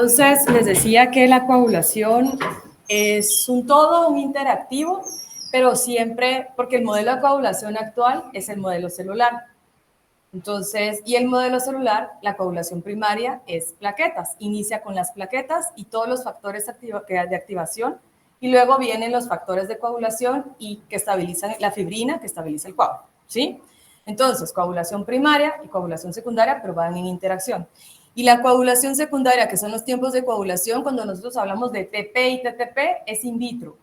Entonces, les decía que la coagulación es un todo, un interactivo, pero siempre, porque el modelo de coagulación actual es el modelo celular. Entonces, y el modelo celular, la coagulación primaria es plaquetas. Inicia con las plaquetas y todos los factores de activación, y luego vienen los factores de coagulación y que estabilizan la fibrina, que estabiliza el coágulo, ¿sí? Entonces, coagulación primaria y coagulación secundaria, pero van en interacción. Y la coagulación secundaria, que son los tiempos de coagulación, cuando nosotros hablamos de TP y TTP, es in vitro.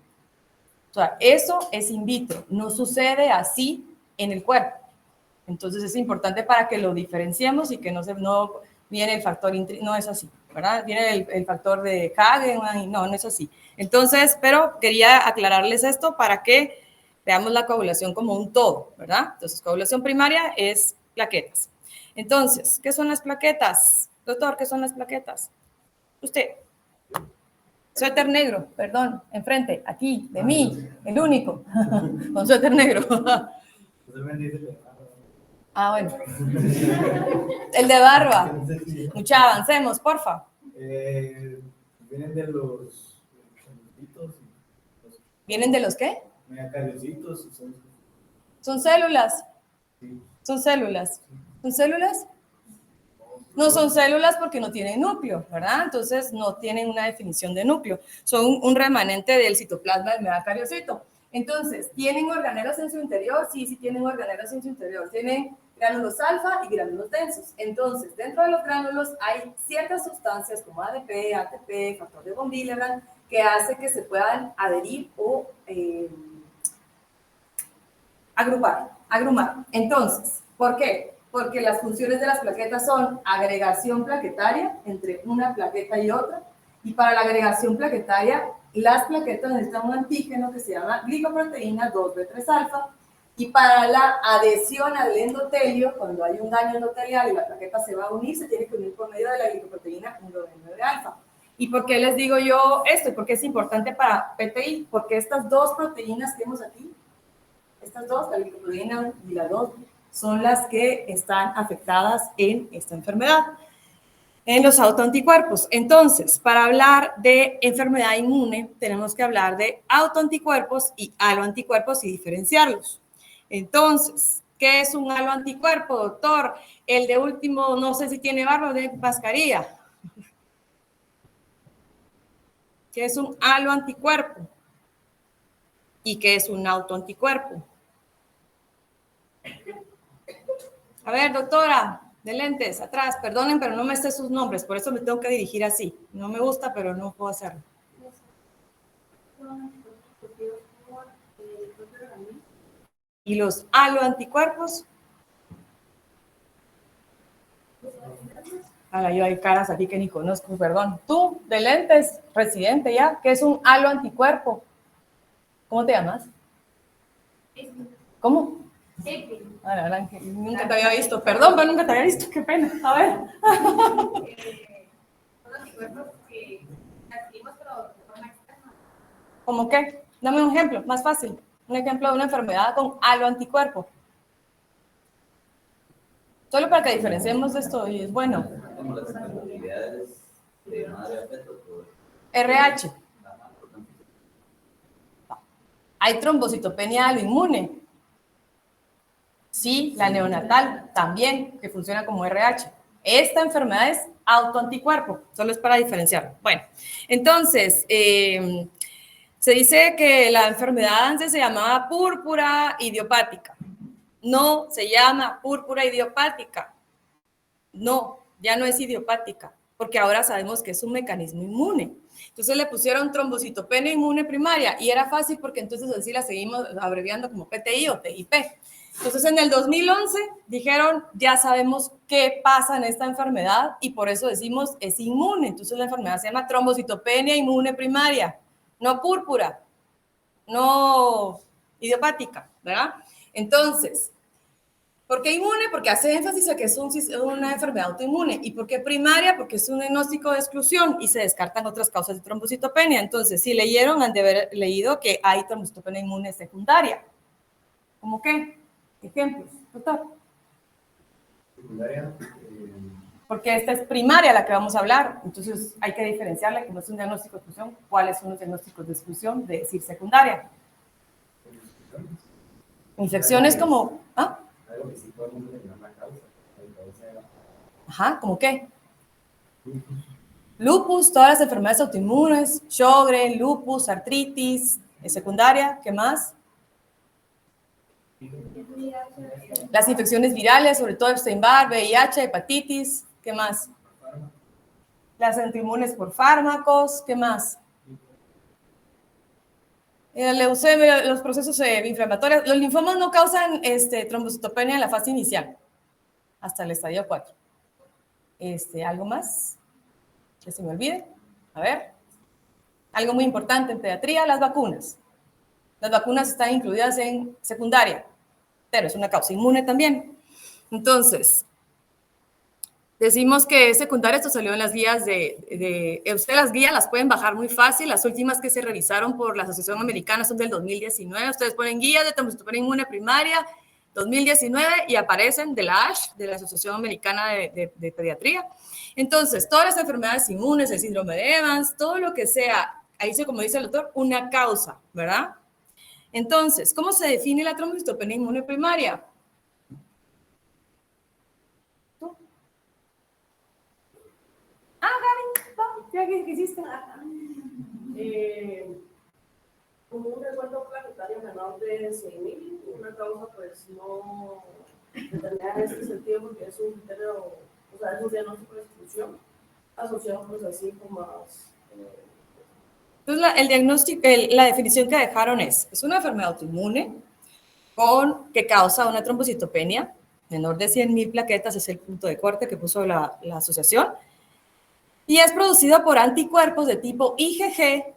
O sea, eso es in vitro, no sucede así en el cuerpo. Entonces es importante para que lo diferenciemos y que no viene el factor, no es así, ¿verdad? Viene el factor de Hagen, no es así. Entonces, pero quería aclararles esto para que veamos la coagulación como un todo, ¿verdad? Entonces, coagulación primaria es plaquetas. Entonces, ¿qué son las plaquetas? Doctor, ¿qué son las plaquetas? Usted. Suéter negro, perdón, enfrente, aquí, de mí, el único, con suéter negro. Ah, bueno. El de barba. Mucha, avancemos, porfa. Vienen de los ¿Vienen de los qué? megacariocitos. ¿Son células? Sí. ¿Son células? ¿Son células? No son células porque no tienen núcleo, ¿verdad? Entonces no tienen una definición de núcleo. Son un remanente del citoplasma del megacariocito. Entonces, ¿tienen organelos en su interior? Sí, sí tienen organelos en su interior. Tienen gránulos alfa y gránulos densos. Entonces, dentro de los gránulos hay ciertas sustancias como ADP, ATP, factor de von Willebrand, que hace que se puedan adherir o agrumar. Entonces, ¿por qué? Porque las funciones de las plaquetas son agregación plaquetaria entre una plaqueta y otra, y para la agregación plaquetaria, las plaquetas necesitan un antígeno que se llama glicoproteína 2B3-alfa, y para la adhesión al endotelio, cuando hay un daño endotelial y la plaqueta se va a unir, se tiene que unir por medio de la glicoproteína 1B9-alfa. ¿Y por qué les digo yo esto? Porque es importante para PTI, porque estas dos proteínas que vemos aquí, estas dos, la glicoproteína y la 2, son las que están afectadas en esta enfermedad, en los autoanticuerpos. Entonces, para hablar de enfermedad inmune, tenemos que hablar de autoanticuerpos y aloanticuerpos y diferenciarlos. Entonces, ¿qué es un aloanticuerpo, doctor? El de último, no sé si tiene barba de mascarilla. ¿Qué es un aloanticuerpo? ¿Y qué es un autoanticuerpo? A ver, doctora, de lentes, atrás, perdonen, pero no me sé sus nombres, por eso me tengo que dirigir así. No me gusta, pero no puedo hacerlo. ¿Y los aloanticuerpos? Ahora, yo hay caras aquí que ni conozco, perdón. Tú, de lentes, residente ya, ¿qué es un aloanticuerpo? ¿Cómo te llamas? ¿Cómo? Ah, la verdad que nunca te había visto. Perdón, pero nunca te había visto. Qué pena. A ver. ¿Cómo qué? Dame un ejemplo, más fácil. Un ejemplo de una enfermedad con aloanticuerpo. Solo para que diferenciemos esto y es bueno. Como las enfermedades de madre afecto. RH. Hay trombocitopenia aloinmune. Sí, la neonatal también, que funciona como RH. Esta enfermedad es autoanticuerpo, solo es para diferenciarlo. Bueno, entonces, se dice que la enfermedad antes se llamaba púrpura idiopática. No se llama púrpura idiopática. No, ya no es idiopática, porque ahora sabemos que es un mecanismo inmune. Entonces le pusieron trombocitopenia inmune primaria y era fácil porque entonces así la seguimos abreviando como PTI o TIP. Entonces en el 2011 dijeron, ya sabemos qué pasa en esta enfermedad y por eso decimos es inmune. Entonces la enfermedad se llama trombocitopenia inmune primaria, no púrpura, no idiopática, ¿verdad? Entonces, ¿por qué inmune? Porque hace énfasis a que es una enfermedad autoinmune. ¿Y por qué primaria? Porque es un diagnóstico de exclusión y se descartan otras causas de trombocitopenia. Entonces, si leyeron, han de haber leído que hay trombocitopenia inmune secundaria. ¿Cómo qué? Ejemplos, doctor. Secundaria, porque esta es primaria la que vamos a hablar, entonces hay que diferenciarla, como es un diagnóstico de exclusión, cuáles son los diagnósticos de exclusión, de decir secundaria. Infecciones como, ¿ah? Algo que sí podemos determinar la causa. Ajá, ¿cómo qué? Lupus, todas las enfermedades autoinmunes, Sjögren, lupus, artritis, secundaria, ¿qué más? Las infecciones virales, sobre todo Epstein-Barr, VIH, hepatitis, ¿qué más? Las autoinmunes por fármacos, ¿qué más? La leucemia, los procesos inflamatorios. Los linfomas no causan trombocitopenia en la fase inicial, hasta el estadio 4. ¿Algo más? Que se me olvide. A ver. Algo muy importante en pediatría, las vacunas. Las vacunas están incluidas en secundaria, pero es una causa inmune también. Entonces, decimos que es secundaria, esto salió en las guías usted las guías las pueden bajar muy fácil, las últimas que se revisaron por la Asociación Americana son del 2019, ustedes ponen guías de trombocitopenia inmune primaria 2019 y aparecen de la ASH, de la Asociación Americana de Pediatría. Entonces, todas las enfermedades inmunes, el síndrome de Evans, todo lo que sea, ahí dice, como dice el doctor, una causa, ¿verdad? Entonces, ¿cómo se define la trombocitopenia inmune primaria? ¿Qué hiciste? Como un recuento planetario menor de 100.000, una causa pues no determinada en este sentido porque es un criterio, o sea, es un diagnóstico de exclusión asociado pues así con más... Entonces, el diagnóstico, la definición que dejaron es una enfermedad autoinmune que causa una trombocitopenia menor de 100.000 plaquetas, es el punto de corte que puso la asociación, y es producida por anticuerpos de tipo IgG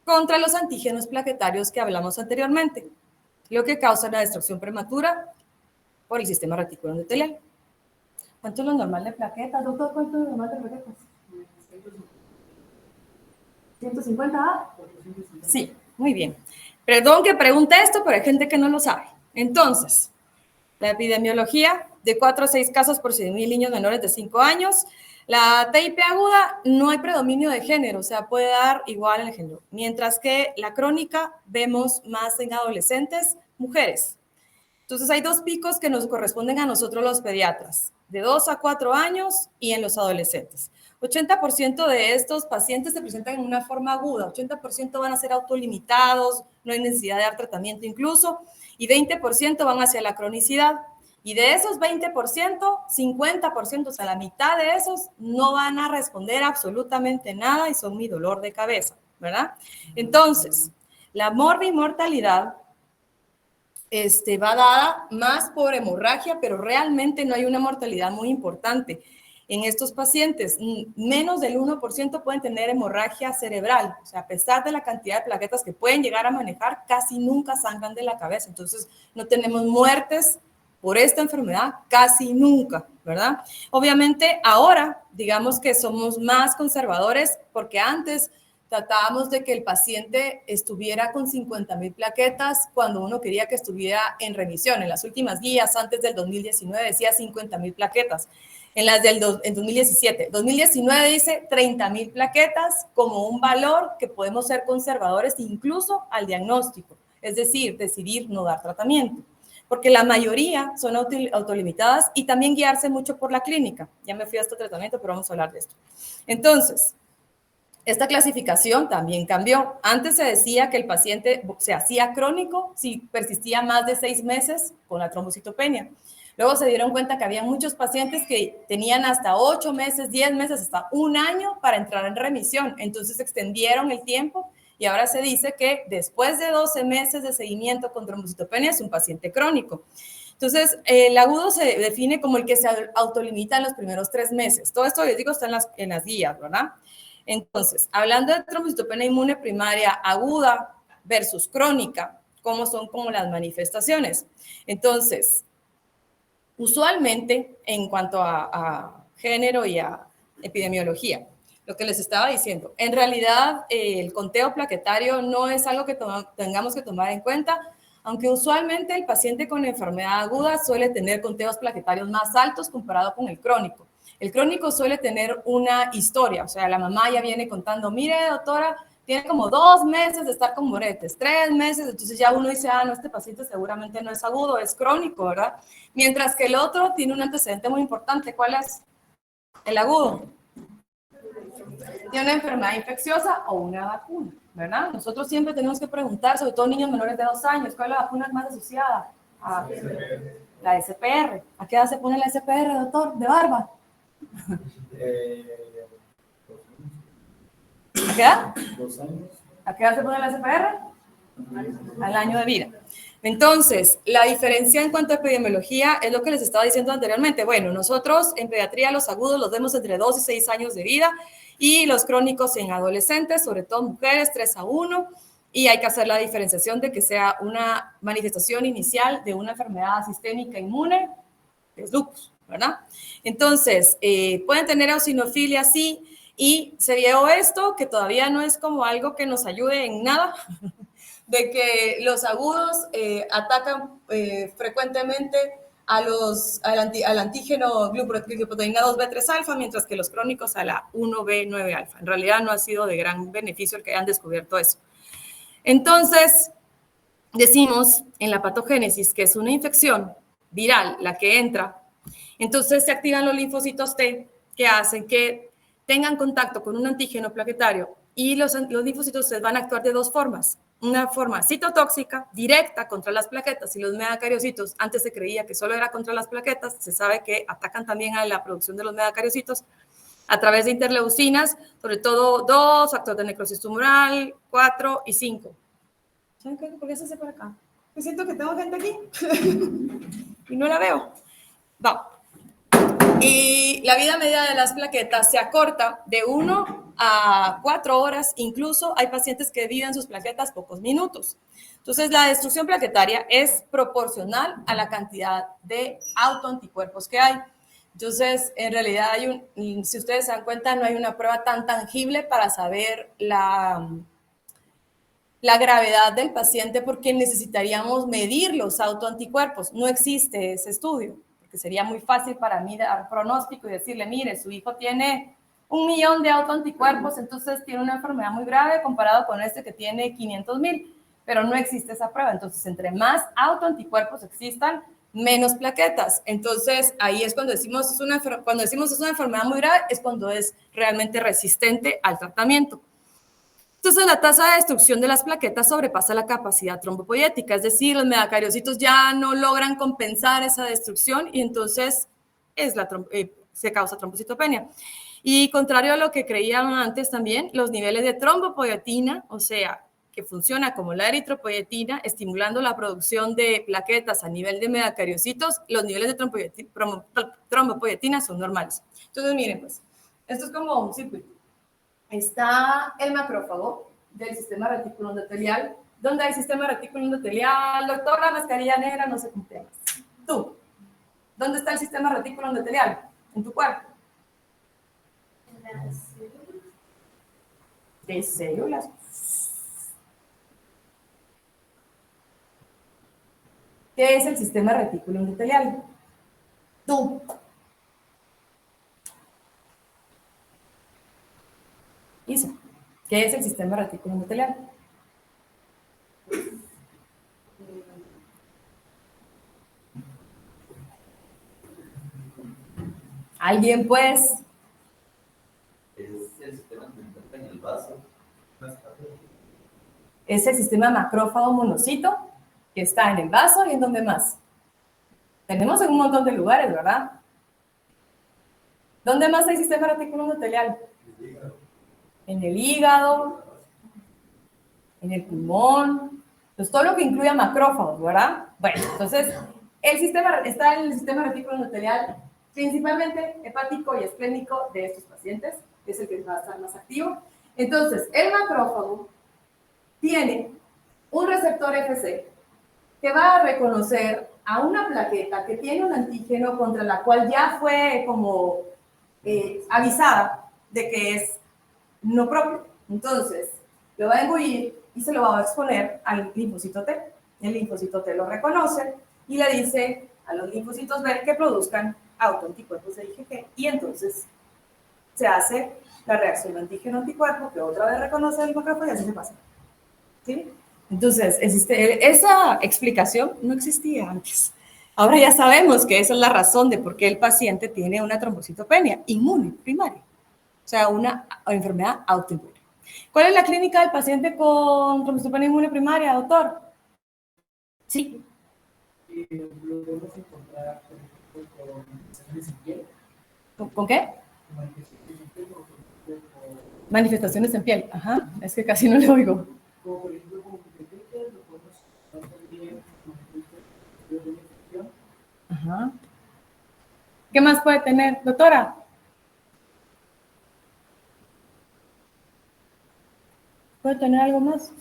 contra los antígenos plaquetarios que hablamos anteriormente, lo que causa la destrucción prematura por el sistema reticular endotelial. ¿Cuánto es lo normal de plaquetas, doctor? ¿Cuánto es lo normal de plaquetas? 150. Sí, muy bien. Perdón que pregunte esto, pero hay gente que no lo sabe. Entonces, la epidemiología de 4 a 6 casos por 100.000 niños menores de 5 años. La TIP aguda no hay predominio de género, o sea, puede dar igual el género. Mientras que la crónica vemos más en adolescentes, mujeres. Entonces hay 2 picos que nos corresponden a nosotros los pediatras, de 2 a 4 años y en los adolescentes. 80% de estos pacientes se presentan en una forma aguda, 80% van a ser autolimitados, no hay necesidad de dar tratamiento incluso, y 20% van hacia la cronicidad. Y de esos 20%, 50%, o sea, la mitad de esos no van a responder absolutamente nada y son mi dolor de cabeza, ¿verdad? Entonces, la morbimortalidad va dada más por hemorragia, pero realmente no hay una mortalidad muy importante. En estos pacientes, menos del 1% pueden tener hemorragia cerebral. O sea, a pesar de la cantidad de plaquetas que pueden llegar a manejar, casi nunca sangran de la cabeza. Entonces, no tenemos muertes por esta enfermedad, casi nunca, ¿verdad? Obviamente, ahora, digamos que somos más conservadores, porque antes tratábamos de que el paciente estuviera con 50.000 plaquetas cuando uno quería que estuviera en remisión. En las últimas guías, antes del 2019, decía 50.000 plaquetas. En las del 2017. 2019 dice 30.000 plaquetas como un valor que podemos ser conservadores incluso al diagnóstico. Es decir, decidir no dar tratamiento. Porque la mayoría son autolimitadas y también guiarse mucho por la clínica. Ya me fui a este tratamiento, pero vamos a hablar de esto. Entonces, esta clasificación también cambió. Antes se decía que el paciente se hacía crónico si persistía más de 6 meses con la trombocitopenia. Luego se dieron cuenta que había muchos pacientes que tenían hasta 8 meses, 10 meses, hasta 1 año para entrar en remisión. Entonces extendieron el tiempo y ahora se dice que después de 12 meses de seguimiento con trombocitopenia es un paciente crónico. Entonces, el agudo se define como el que se autolimita en los primeros 3 meses. Todo esto, les digo, está en las guías, ¿verdad? Entonces, hablando de trombocitopenia inmune primaria aguda versus crónica, ¿cómo son como las manifestaciones? Entonces, usualmente, en cuanto a género y a epidemiología, lo que les estaba diciendo, en realidad el conteo plaquetario no es algo que tengamos que tomar en cuenta, aunque usualmente el paciente con enfermedad aguda suele tener conteos plaquetarios más altos comparado con el crónico. El crónico suele tener una historia, o sea, la mamá ya viene contando, mire, doctora, tiene como 2 meses de estar con moretes, 3 meses, entonces ya uno dice, no, este paciente seguramente no es agudo, es crónico, ¿verdad? Mientras que el otro tiene un antecedente muy importante. ¿Cuál es? El agudo. Tiene una enfermedad infecciosa o una vacuna, ¿verdad? Nosotros siempre tenemos que preguntar, sobre todo niños menores de 2 años, ¿cuál es la vacuna más asociada? La SPR. ¿A qué edad se pone la SPR, doctor? ¿De barba? ¿A qué edad? 2 años. ¿A qué edad se pone la SPR? Al año de vida. Entonces, la diferencia en cuanto a epidemiología es lo que les estaba diciendo anteriormente. Bueno, nosotros en pediatría los agudos los vemos entre 2 y 6 años de vida y los crónicos en adolescentes, sobre todo mujeres, 3 a 1, y hay que hacer la diferenciación de que sea una manifestación inicial de una enfermedad sistémica inmune, que es lupus, ¿verdad? Entonces, pueden tener eosinofilia, sí, y se vio esto, que todavía no es como algo que nos ayude en nada, de que los agudos atacan frecuentemente al antígeno glicoproteína 2B3 alfa, mientras que los crónicos a la 1B9 alfa. En realidad no ha sido de gran beneficio el que hayan descubierto eso. Entonces, decimos en la patogénesis que es una infección viral la que entra, entonces se activan los linfocitos T que hacen que tengan contacto con un antígeno plaquetario y los linfocitos T van a actuar de 2 formas. Una forma citotóxica, directa contra las plaquetas y los megacariocitos. Antes se creía que solo era contra las plaquetas, se sabe que atacan también a la producción de los megacariocitos a través de interleucinas, sobre todo 2, factor de necrosis tumoral, 4 y 5. ¿Saben qué? ¿Por qué se hace por acá? Me siento que tengo gente aquí y no la veo. Va. Y la vida media de las plaquetas se acorta de 1 a 4 horas, incluso hay pacientes que viven sus plaquetas pocos minutos. Entonces, la destrucción plaquetaria es proporcional a la cantidad de autoanticuerpos que hay. Entonces, en realidad, si ustedes se dan cuenta, no hay una prueba tan tangible para saber la gravedad del paciente porque necesitaríamos medir los autoanticuerpos. No existe ese estudio, porque sería muy fácil para mí dar pronóstico y decirle, mire, su hijo tiene 1 millón de autoanticuerpos, entonces tiene una enfermedad muy grave comparado con este que tiene 500,000, pero no existe esa prueba. Entonces, entre más autoanticuerpos existan, menos plaquetas. Entonces, ahí es cuando decimos es una enfermedad muy grave, es cuando es realmente resistente al tratamiento. Entonces, la tasa de destrucción de las plaquetas sobrepasa la capacidad trombopoyética, es decir, los megacariocitos ya no logran compensar esa destrucción y entonces se causa trombocitopenia. Y contrario a lo que creían antes también, los niveles de trombopoyetina, o sea, que funciona como la eritropoyetina, estimulando la producción de plaquetas a nivel de megacariocitos, los niveles de trombopoyetina son normales. Entonces, miren, pues, esto es como un circuito. Está el macrófago del sistema reticular endotelial. ¿Dónde hay sistema reticular endotelial? Doctor, la mascarilla negra, no sé cómo te llamas. Tú, ¿dónde está el sistema reticular endotelial? En tu cuerpo. De células. ¿Qué es el sistema reticular endotelial? Tú. Isa, ¿qué es el sistema reticular endotelial? ¿Alguien, pues? Es el sistema que se encuentra en el vaso. Es el sistema macrófago monocito que está en el vaso y en donde más. Tenemos en un montón de lugares, ¿verdad? ¿Dónde más hay sistema reticular endotelial? En el hígado, en el pulmón, pues todo lo que incluya macrófagos, ¿verdad? Bueno, entonces, está en el sistema reticular endotelial principalmente hepático y esplénico de estos pacientes, que es el que va a estar más activo. Entonces, el macrófago tiene un receptor FC que va a reconocer a una plaqueta que tiene un antígeno contra la cual ya fue como avisada de que es no propio. Entonces, lo va a engullir y se lo va a exponer al linfocito T. El linfocito T lo reconoce y le dice a los linfocitos B que produzcan autoanticuerpos de IgG, y entonces se hace la reacción antígeno-anticuerpo, que otra vez reconoce el macrófago y así se pasa. ¿Sí? Entonces, esa explicación no existía antes. Ahora ya sabemos que esa es la razón de por qué el paciente tiene una trombocitopenia inmune primaria, o sea, una enfermedad autoinmune. ¿Cuál es la clínica del paciente con trombocitopenia inmune primaria, doctor? Sí. Lo podemos encontrar, por ejemplo, con manifestaciones en piel. ¿Con qué? Manifestaciones en piel. Ajá, es que casi no le oigo. Como por ejemplo, como competencias, lo podemos encontrar también como de infección. Ajá. ¿Qué más puede tener, doctora? ¿Puede tener algo más?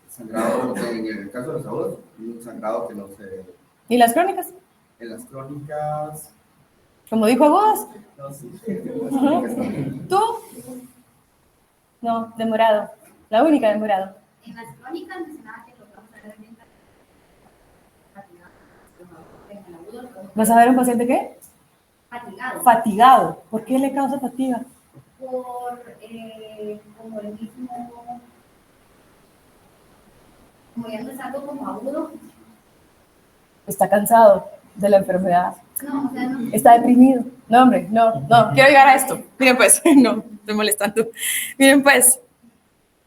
Sangrado, en el caso de los agudos, un sangrado que no se... ¿Y las crónicas? En las crónicas... Como dijo vos. No, sí, Ajá. ¿Tú? No, demorado. La única demorado. En las crónicas mencionaba que lo vamos a ver bien fatigado. En el agudo, ¿Vas a ver un paciente qué? fatigado. Fatigado. ¿Por qué le causa fatiga? Por como el mismo, como ya no es algo como agudo. Está cansado de la enfermedad. No, o sea, no. Está deprimido. No, hombre, no, quiero llegar a esto. Miren pues, no, estoy molestando. Miren pues,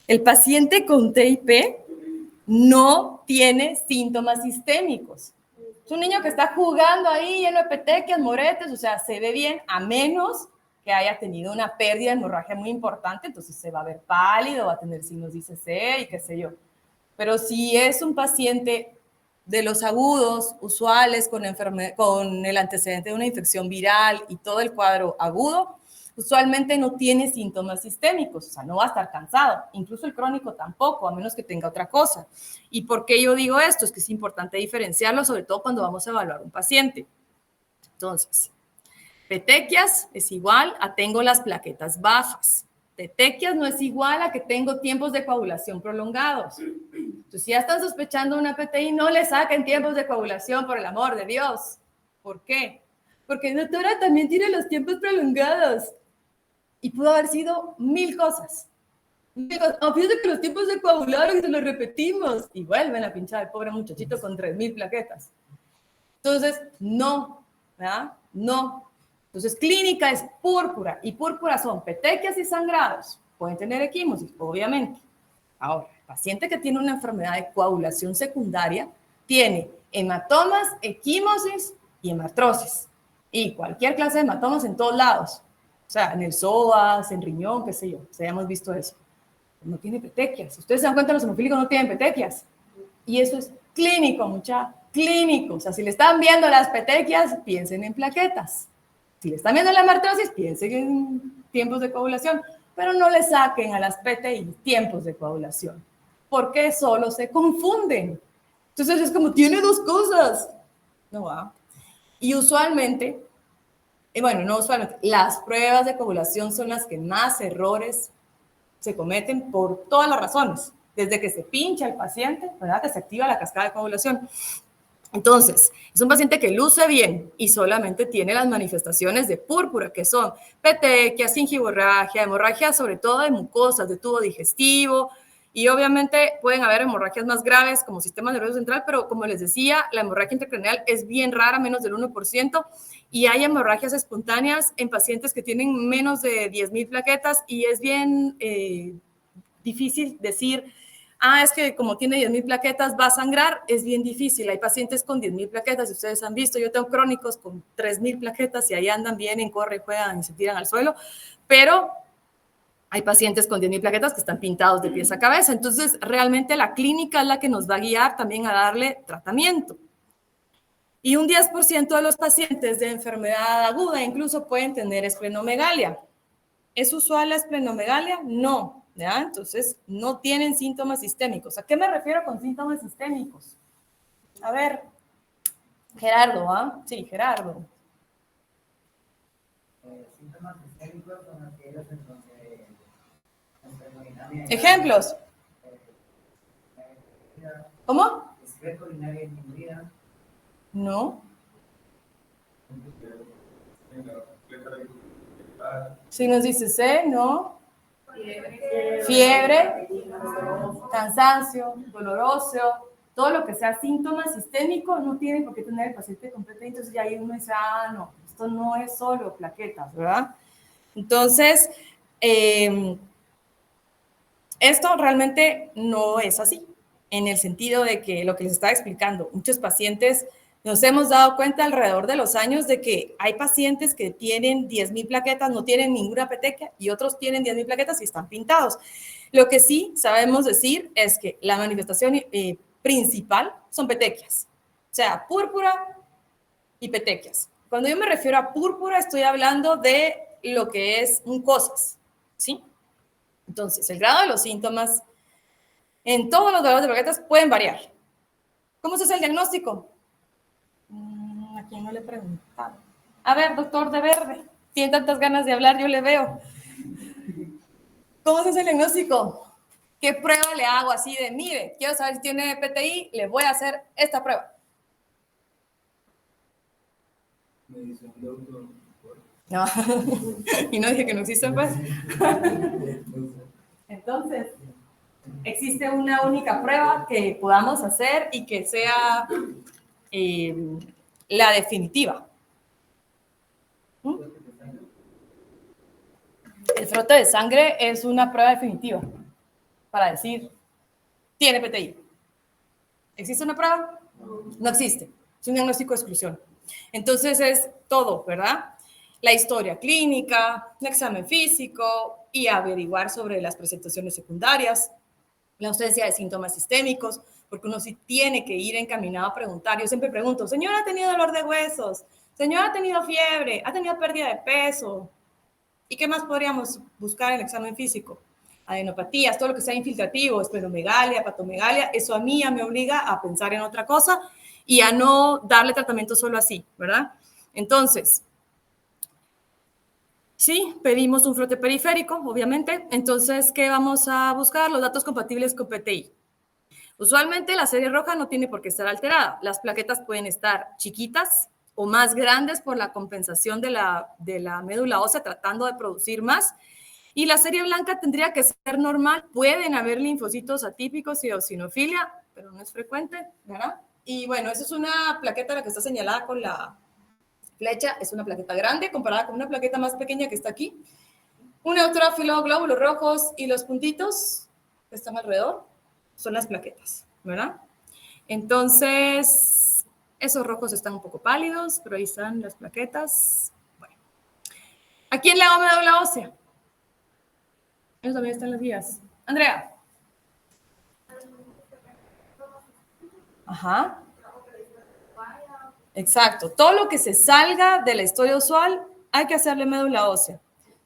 el paciente con TIP no tiene síntomas sistémicos. Es un niño que está jugando ahí lleno de petequias, moretes, o sea, se ve bien, a menos que haya tenido una pérdida de hemorragia muy importante, entonces se va a ver pálido, va a tener signos de ICC y qué sé yo. Pero si es un paciente de los agudos usuales con el antecedente de una infección viral y todo el cuadro agudo, usualmente no tiene síntomas sistémicos, o sea, no va a estar cansado, incluso el crónico tampoco, a menos que tenga otra cosa. ¿Y por qué yo digo esto? Es que es importante diferenciarlo, sobre todo cuando vamos a evaluar un paciente. Entonces, petequias es igual a tengo las plaquetas bajas. Petequias no es igual a que tengo tiempos de coagulación prolongados. Entonces, si ya están sospechando una PTI, no le saquen tiempos de coagulación, por el amor de Dios. ¿Por qué? Porque doctora también tiene los tiempos prolongados. Y pudo haber sido mil cosas. Fíjate que los tiempos se coagularon y se los repetimos. Y vuelven a pinchar al pobre muchachito con 3,000 plaquetas. Entonces, no, ¿verdad? No. Entonces, clínica es púrpura. Y púrpura son petequias y sangrados. Pueden tener equimosis, obviamente. Ahora, el paciente que tiene una enfermedad de coagulación secundaria tiene hematomas, equimosis y hemartrosis. Y cualquier clase de hematomas en todos lados. O sea, en el psoas, en riñón, qué sé yo. O sea, ya hemos visto eso. No tiene petequias. Ustedes se dan cuenta, los hemofílicos no tienen petequias. Y eso es clínico, mucha clínico. O sea, si le están viendo las petequias, piensen en plaquetas. Si le están viendo la hemartrosis, piensen en tiempos de coagulación. Pero no le saquen a las PTI tiempos de coagulación. Porque solo se confunden. Entonces es como, tiene dos cosas. No va. Y usualmente... bueno, no usualmente, las pruebas de coagulación son las que más errores se cometen por todas las razones, desde que se pincha el paciente, ¿verdad? Que se activa la cascada de coagulación. Entonces, es un paciente que luce bien y solamente tiene las manifestaciones de púrpura, que son petequias, gingivorragia, hemorragia sobre todo de mucosas, de tubo digestivo, y obviamente pueden haber hemorragias más graves como sistema nervioso central, pero como les decía, la hemorragia intracraneal es bien rara, menos del 1%, y hay hemorragias espontáneas en pacientes que tienen menos de 10,000 plaquetas, y es bien difícil decir, es que como tiene 10,000 plaquetas va a sangrar, es bien difícil. Hay pacientes con 10,000 plaquetas, si ustedes han visto, yo tengo crónicos con 3,000 plaquetas y ahí andan, vienen, corren, juegan y se tiran al suelo, pero hay pacientes con 10,000 plaquetas que están pintados de pies a cabeza. Entonces, realmente la clínica es la que nos va a guiar también a darle tratamiento. Y un 10% de los pacientes de enfermedad aguda incluso pueden tener esplenomegalia. ¿Es usual la esplenomegalia? No, ¿ya? Entonces, no tienen síntomas sistémicos. ¿A qué me refiero con síntomas sistémicos? A ver, Gerardo, ¿ah? Sí, Gerardo. Síntomas sistémicos son aquellos en donde urinaria. ¿Ejemplos? ¿Cómo? Excreto urinaria indifluida. No. Si nos dice C, no. Fiebre, cansancio, doloroso, todo lo que sea síntoma sistémico no tiene por qué tener el paciente con PTI. Entonces ya ahí uno dice, ah, no, esto no es solo plaquetas, ¿verdad? Entonces, esto realmente no es así, en el sentido de que lo que les estaba explicando, muchos pacientes nos hemos dado cuenta alrededor de los años de que hay pacientes que tienen 10,000 plaquetas, no tienen ninguna petequia, y otros tienen 10,000 plaquetas y están pintados. Lo que sí sabemos decir es que la manifestación principal son petequias, o sea, púrpura y petequias. Cuando yo me refiero a púrpura, estoy hablando de lo que es mucosas, ¿sí? Entonces, el grado de los síntomas en todos los grados de plaquetas pueden variar. ¿Cómo se hace el diagnóstico? ¿A quién no le preguntaba? A ver, doctor de verde, tiene tantas ganas de hablar, yo le veo. ¿Cómo se hace el diagnóstico? ¿Qué prueba le hago así de, mire, quiero saber si tiene PTI, le voy a hacer esta prueba? Medición de auto. No, y no dije que no existe, pues. Entonces, existe una única prueba que podamos hacer y que sea la definitiva. El frote de sangre es una prueba definitiva para decir, tiene PTI. ¿Existe una prueba? No existe. Es un diagnóstico de exclusión. Entonces es todo, ¿verdad? La historia clínica, el examen físico y averiguar sobre las presentaciones secundarias, la ausencia de síntomas sistémicos, porque uno sí tiene que ir encaminado a preguntar. Yo siempre pregunto, ¿señor ha tenido dolor de huesos? ¿Señor ha tenido fiebre? ¿Ha tenido pérdida de peso? ¿Y qué más podríamos buscar en el examen físico? Adenopatías, todo lo que sea infiltrativo, esplenomegalia, hepatomegalia, eso a mí ya me obliga a pensar en otra cosa y a no darle tratamiento solo así, ¿verdad? Entonces, sí, pedimos un frote periférico, obviamente. Entonces, ¿qué vamos a buscar? Los datos compatibles con PTI. Usualmente la serie roja no tiene por qué estar alterada. Las plaquetas pueden estar chiquitas o más grandes por la compensación de la médula ósea tratando de producir más. Y la serie blanca tendría que ser normal. Pueden haber linfocitos atípicos y eosinofilia, pero no es frecuente, ¿verdad? Y bueno, esa es una plaqueta la que está señalada con la flecha. Es una plaqueta grande comparada con una plaqueta más pequeña que está aquí. Un neutrófilo, glóbulos rojos y los puntitos que están alrededor son las plaquetas, ¿verdad? Entonces, esos rojos están un poco pálidos, pero ahí están las plaquetas. Bueno. ¿A quién le hago médula ósea? Eso también está en las guías. Andrea. Ajá. Exacto. Todo lo que se salga de la historia usual, hay que hacerle médula ósea.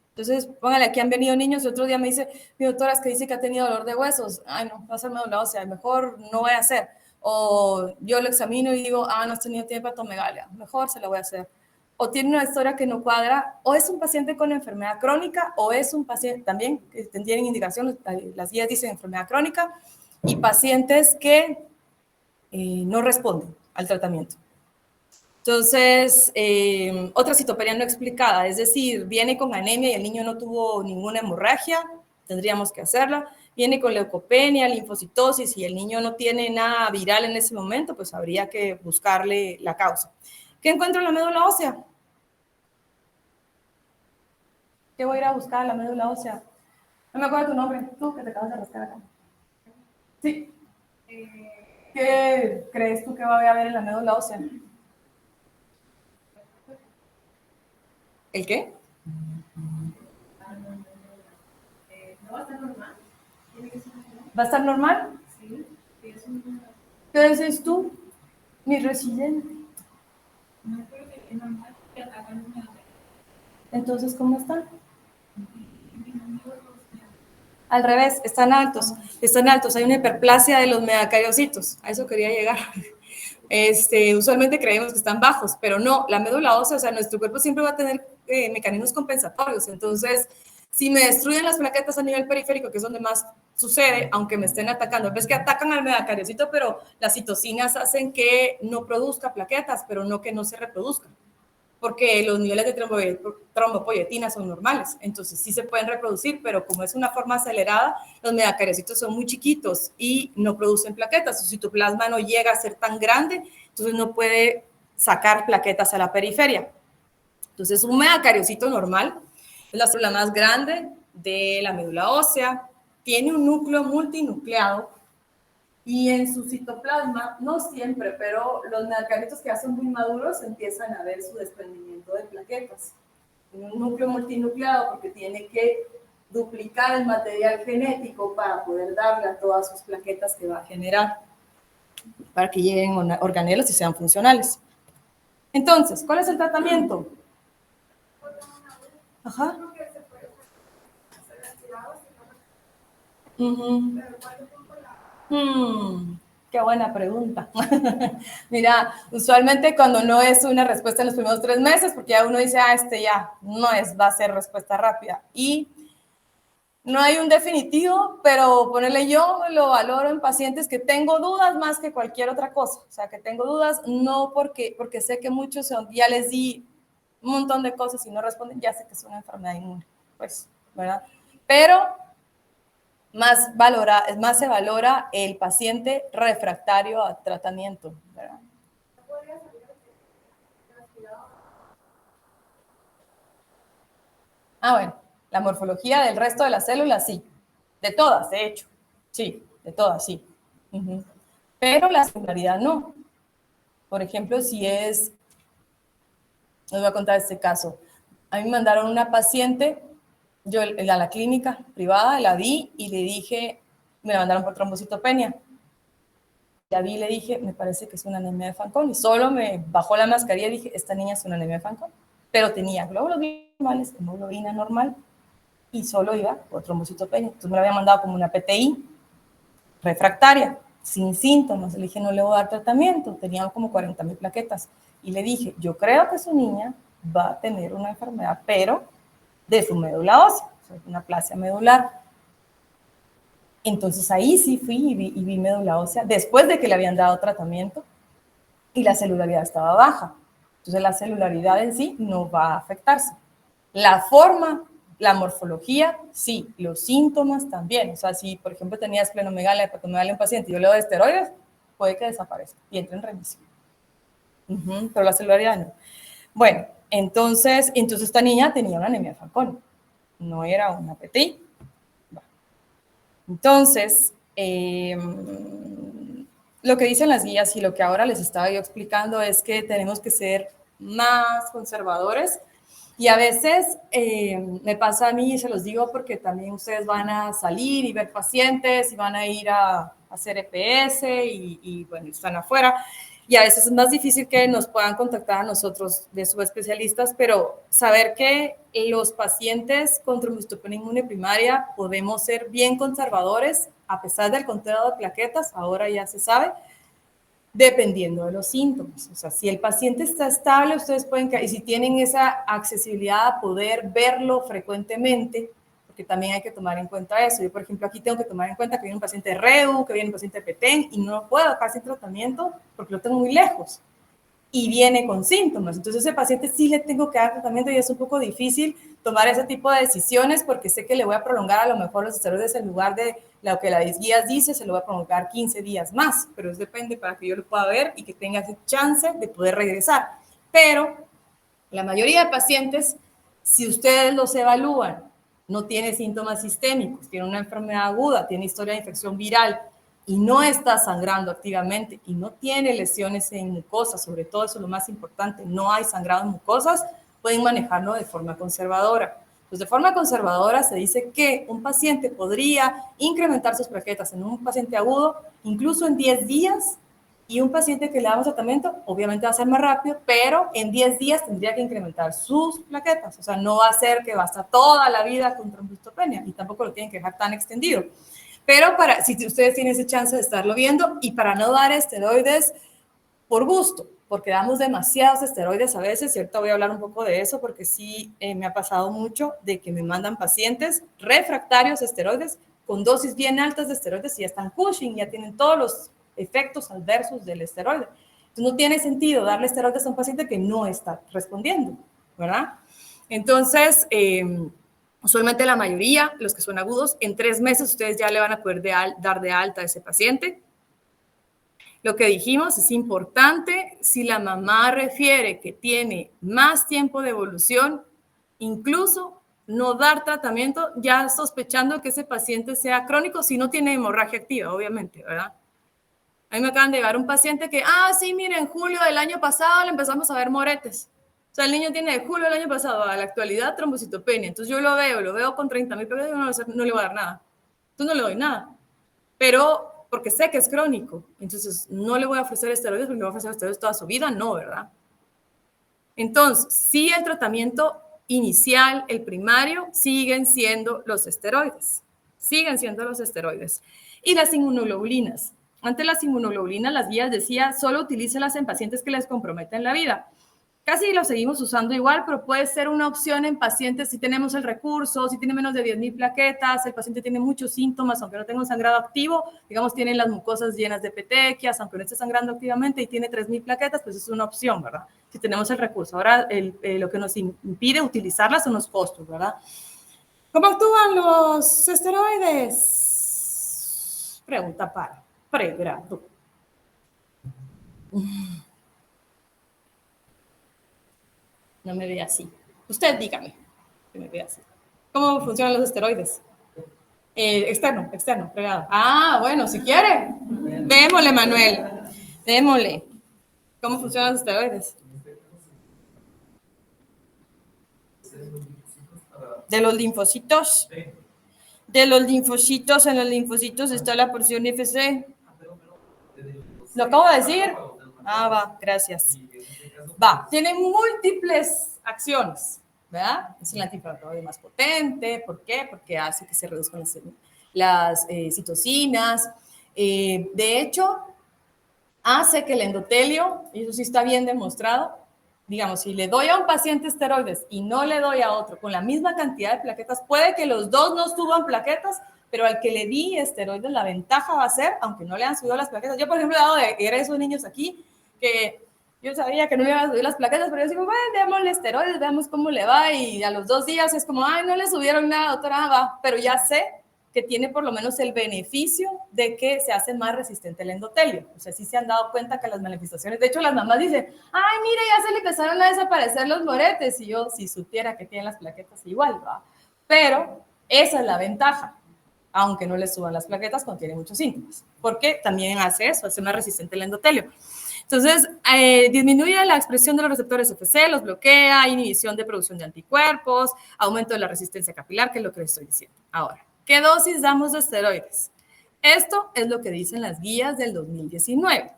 Entonces, póngale, aquí han venido niños y otro día me dice, mi doctora es que dice que ha tenido dolor de huesos. Ay, no, va a ser médula ósea, mejor no voy a hacer. O yo lo examino y digo, no has tenido hepatomegalia, mejor se la voy a hacer. O tiene una historia que no cuadra, o es un paciente con enfermedad crónica, o es un paciente también que tienen indicación, las guías dicen enfermedad crónica, y pacientes que no responden al tratamiento. Entonces, otra citopenia no explicada, es decir, viene con anemia y el niño no tuvo ninguna hemorragia, tendríamos que hacerla. Viene con leucopenia, linfocitosis y el niño no tiene nada viral en ese momento, pues habría que buscarle la causa. ¿Qué encuentro en la médula ósea? ¿Qué voy a ir a buscar en la médula ósea? No me acuerdo tu nombre, tú que te acabas de rascar acá. Sí. ¿Qué crees tú que va a haber en la médula ósea? ¿El qué? ¿No va a estar normal? ¿Va a estar normal? Sí. ¿Qué dices tú, mi residente? No creo que es normal que acá no me haga. Entonces, ¿cómo están? Al revés, están altos. Hay una hiperplasia de los medacariocitos. A eso quería llegar. Usualmente creemos que están bajos, pero no, la médula ósea, o sea, nuestro cuerpo siempre va a tener mecanismos compensatorios. Entonces, si me destruyen las plaquetas a nivel periférico, que es donde más sucede, aunque me estén atacando, ves que atacan al medacariocito, pero las citocinas hacen que no produzca plaquetas, pero no que no se reproduzcan. porque los niveles de trombopoyetina son normales, entonces sí se pueden reproducir, pero como es una forma acelerada, los megacariocitos son muy chiquitos y no producen plaquetas. Su citoplasma no llega a ser tan grande, entonces no puede sacar plaquetas a la periferia. Entonces, un megacariocito normal es la célula más grande de la médula ósea, tiene un núcleo multinucleado y en su citoplasma, no siempre, pero los megacariocitos que ya son muy maduros empiezan a ver su desprendimiento de plaquetas. Tiene un núcleo multinucleado porque tiene que duplicar el material genético para poder darle a todas sus plaquetas que va a generar, para que lleguen organelos y sean funcionales. Entonces, ¿cuál es el tratamiento? Ajá. Qué buena pregunta. Mira, usualmente cuando no es una respuesta en los primeros 3 meses, porque ya uno dice, ya no es, va a ser respuesta rápida. Y no hay un definitivo, pero ponerle yo lo valoro en pacientes que tengo dudas más que cualquier otra cosa. O sea, que tengo dudas, no porque sé que muchos ya les di un montón de cosas y no responden, ya sé que es una enfermedad inmune, pues, ¿verdad? Pero más se valora el paciente refractario a tratamiento, ¿verdad? Bueno, la morfología del resto de las células, sí. De todas, de hecho. Sí, de todas, sí. Pero la celularidad no. Por ejemplo, si es... Les voy a contar este caso. A mí me mandaron una paciente, yo a la clínica privada, la vi y le dije, me la mandaron por trombocitopenia. La vi y le dije, me parece que es una anemia de Fanconi. Solo me bajó la mascarilla y dije, esta niña es una anemia de Fanconi. Pero tenía glóbulos normales, hemoglobina normal, y solo iba por trombocitopenia. Entonces me la había mandado como una PTI refractaria, sin síntomas. Le dije, no le voy a dar tratamiento, tenía como 40,000 plaquetas. Y le dije, yo creo que su niña va a tener una enfermedad, pero de su médula ósea, o sea, una aplasia medular. Entonces ahí sí fui y vi médula ósea, después de que le habían dado tratamiento, y la celularidad estaba baja. Entonces la celularidad en sí no va a afectarse. La forma, la morfología, sí, los síntomas también. O sea, si por ejemplo tenía esplenomegalia, hepatomegalia en un paciente y yo le doy esteroides, puede que desaparezca y entre en remisión. Pero la celularidad no. Bueno, entonces esta niña tenía una anemia de Fanconi, no era una PTI. Entonces, lo que dicen las guías y lo que ahora les estaba yo explicando es que tenemos que ser más conservadores. Y a veces me pasa a mí, y se los digo porque también ustedes van a salir y ver pacientes y van a ir a hacer EPS y bueno, están afuera. Y a veces es más difícil que nos puedan contactar a nosotros de subespecialistas, pero saber que los pacientes con trombocitopenia inmune primaria podemos ser bien conservadores a pesar del conteo de plaquetas, ahora ya se sabe, dependiendo de los síntomas. O sea, si el paciente está estable, ustedes pueden, y si tienen esa accesibilidad a poder verlo frecuentemente, porque también hay que tomar en cuenta eso. Yo, por ejemplo, aquí tengo que tomar en cuenta que viene un paciente de REU, que viene un paciente de PETEN, y no lo puedo dejar sin tratamiento porque lo tengo muy lejos. Y viene con síntomas. Entonces, ese paciente sí le tengo que dar tratamiento y es un poco difícil tomar ese tipo de decisiones porque sé que le voy a prolongar a lo mejor los esteroides en lugar de lo que las guías dice, se lo voy a prolongar 15 días más, pero eso depende para que yo lo pueda ver y que tenga esa chance de poder regresar. Pero la mayoría de pacientes, si ustedes los evalúan, no tiene síntomas sistémicos, tiene una enfermedad aguda, tiene historia de infección viral y no está sangrando activamente y no tiene lesiones en mucosas, sobre todo eso es lo más importante, no hay sangrado en mucosas, pueden manejarlo de forma conservadora. Pues de forma conservadora se dice que un paciente podría incrementar sus plaquetas en un paciente agudo incluso en 10 días y un paciente que le damos tratamiento obviamente va a ser más rápido, pero en 10 días tendría que incrementar sus plaquetas. O sea, no va a ser que va a estar toda la vida con trombocitopenia y tampoco lo tienen que dejar tan extendido. Pero si ustedes tienen esa chance de estarlo viendo y para no dar esteroides por gusto, porque damos demasiados esteroides a veces, y ahorita voy a hablar un poco de eso porque sí me ha pasado mucho de que me mandan pacientes refractarios a esteroides con dosis bien altas de esteroides y ya están Cushing, ya tienen todos los efectos adversos del esteroide. Entonces, no tiene sentido darle esteroides a un paciente que no está respondiendo, ¿verdad? Entonces, usualmente la mayoría, los que son agudos, en 3 meses ustedes ya le van a poder dar de alta a ese paciente. Lo que dijimos es importante, si la mamá refiere que tiene más tiempo de evolución, incluso no dar tratamiento ya sospechando que ese paciente sea crónico si no tiene hemorragia activa, obviamente, ¿verdad? A mí me acaban de llevar un paciente que, sí, mira, en julio del año pasado le empezamos a ver moretes. O sea, el niño tiene de julio del año pasado a la actualidad trombocitopenia. Entonces yo lo veo con 30,000 pesos y no le voy a dar nada. Entonces no le doy nada. Pero porque sé que es crónico. Entonces no le voy a ofrecer esteroides porque le voy a ofrecer esteroides toda su vida. No, ¿verdad? Entonces, sí, el tratamiento inicial, el primario, siguen siendo los esteroides. Siguen siendo los esteroides. Y las inmunoglobulinas. Antes las inmunoglobulinas, las guías decía, solo utilícelas en pacientes que les comprometen la vida. Casi lo seguimos usando igual, pero puede ser una opción en pacientes si tenemos el recurso, si tiene menos de 10,000 plaquetas, el paciente tiene muchos síntomas, aunque no tenga un sangrado activo, digamos, tiene las mucosas llenas de petequias, aunque no esté sangrando activamente y tiene 3,000 plaquetas, pues es una opción, ¿verdad? Si tenemos el recurso. Ahora, lo que nos impide utilizarlas son los costos, ¿verdad? ¿Cómo actúan los esteroides? Pregunta para pregrado. No me ve así. Usted dígame que me ve así. ¿Cómo funcionan los esteroides? Externo, pegado. Bueno, si quiere. Démosle, Manuel. Démosle. ¿Cómo funcionan los esteroides? De los linfocitos. De los linfocitos, en los linfocitos está la porción FC. ¿Lo acabo de decir? Va, gracias. Tiene múltiples acciones, ¿verdad? Es el antiinflamatorio más potente. ¿Por qué? Porque hace que se reduzcan las citocinas. De hecho, hace que el endotelio, y eso sí está bien demostrado, digamos, si le doy a un paciente esteroides y no le doy a otro con la misma cantidad de plaquetas, puede que los dos no suban plaquetas, pero al que le di esteroides, la ventaja va a ser, aunque no le han subido las plaquetas. Yo, por ejemplo, he dado de esos niños aquí que yo sabía que no le iban a subir las plaquetas, pero yo digo, bueno, démosle esteroides, veamos cómo le va, y a los 2 días es como, no le subieron nada, doctora, va, pero ya sé que tiene por lo menos el beneficio de que se hace más resistente el endotelio. O sea, sí se han dado cuenta que las manifestaciones, de hecho las mamás dicen, mire, ya se le empezaron a desaparecer los moretes, y yo, si supiera que tienen las plaquetas, igual, va. Pero esa es la ventaja, aunque no le suban las plaquetas, contiene muchos síntomas, porque también hace eso, hace más resistente el endotelio. Entonces, disminuye la expresión de los receptores FC, los bloquea, inhibición de producción de anticuerpos, aumento de la resistencia capilar, que es lo que les estoy diciendo. Ahora, ¿qué dosis damos de esteroides? Esto es lo que dicen las guías del 2019.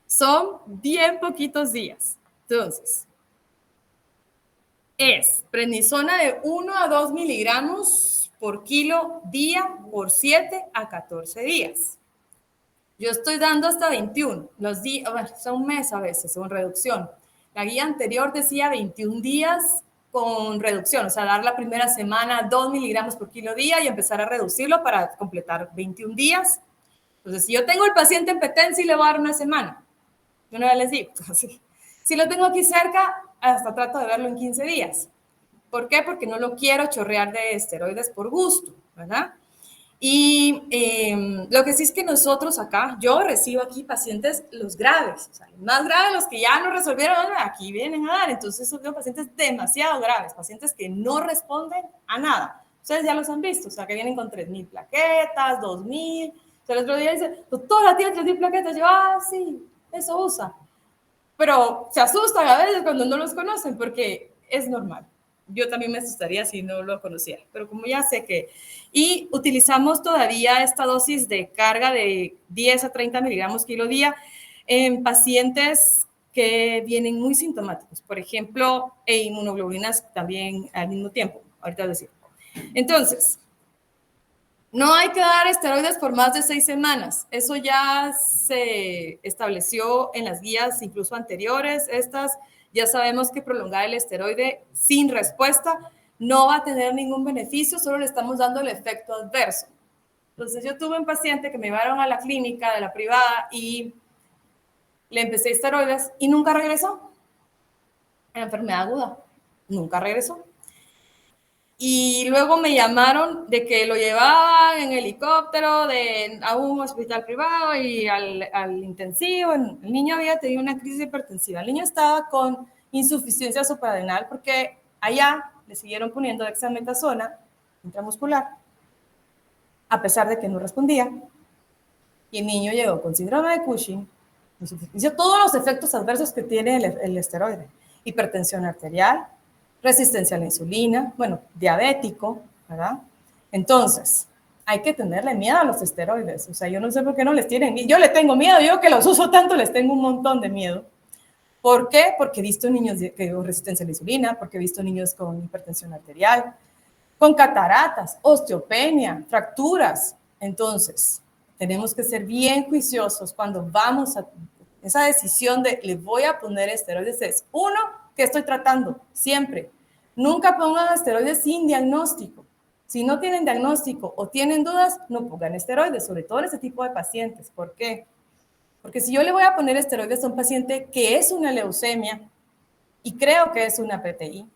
Son bien poquitos días. Entonces, es prednisona de 1 a 2 miligramos por kilo día por 7 a 14 días. Yo estoy dando hasta 21, los días, bueno, son un mes a veces, son reducción. La guía anterior decía 21 días con reducción, o sea, dar la primera semana 2 miligramos por kilo día y empezar a reducirlo para completar 21 días. Entonces, si yo tengo el paciente en Petensi, le voy a dar una semana. Yo no les digo, así. Si lo tengo aquí cerca, hasta trato de verlo en 15 días. ¿Por qué? Porque no lo quiero chorrear de esteroides por gusto, ¿verdad? Y lo que sí es que nosotros acá, yo recibo aquí pacientes los graves, o sea, los más graves, los que ya no resolvieron, aquí vienen a dar. Entonces son pacientes demasiado graves, pacientes que no responden a nada. Ustedes ya los han visto, o sea, que vienen con 3,000 plaquetas, 2,000. O sea, el otro día dice, doctora, tiene 3,000 plaquetas. Yo, sí, eso usa. Pero se asustan a veces cuando no los conocen, porque es normal. Yo también me asustaría si no lo conociera, pero como ya sé que... Y utilizamos todavía esta dosis de carga de 10 a 30 miligramos kilo día en pacientes que vienen muy sintomáticos. Por ejemplo, inmunoglobulinas también al mismo tiempo. Ahorita les digo. Entonces, no hay que dar esteroides por más de 6 semanas. Eso ya se estableció en las guías incluso anteriores. Estas ya sabemos que prolongar el esteroide sin respuesta no va a tener ningún beneficio, solo le estamos dando el efecto adverso. Entonces, yo tuve un paciente que me llevaron a la clínica de la privada y le empecé esteroides y nunca regresó. Era enfermedad aguda, nunca regresó. Y luego me llamaron de que lo llevaban en helicóptero a un hospital privado y al intensivo. El niño había tenido una crisis hipertensiva. El niño estaba con insuficiencia suprarrenal porque allá le siguieron poniendo dexametasona intramuscular, a pesar de que no respondía. Y el niño llegó con síndrome de Cushing, insuficiencia, todos los efectos adversos que tiene el esteroide. Hipertensión arterial, resistencia a la insulina, bueno, diabético, ¿verdad? Entonces, hay que tenerle miedo a los esteroides. O sea, yo no sé por qué no les tienen. Yo le tengo miedo, yo que los uso tanto les tengo un montón de miedo. ¿Por qué? Porque he visto niños con resistencia a la insulina, porque he visto niños con hipertensión arterial, con cataratas, osteopenia, fracturas. Entonces, tenemos que ser bien juiciosos cuando vamos a esa decisión de le voy a poner esteroides. Es uno, que estoy tratando siempre. Nunca pongan esteroides sin diagnóstico. Si no tienen diagnóstico o tienen dudas, no pongan esteroides, sobre todo en este tipo de pacientes. ¿Por qué? Porque si yo le voy a poner esteroides a un paciente que es una leucemia y creo que es una PTI,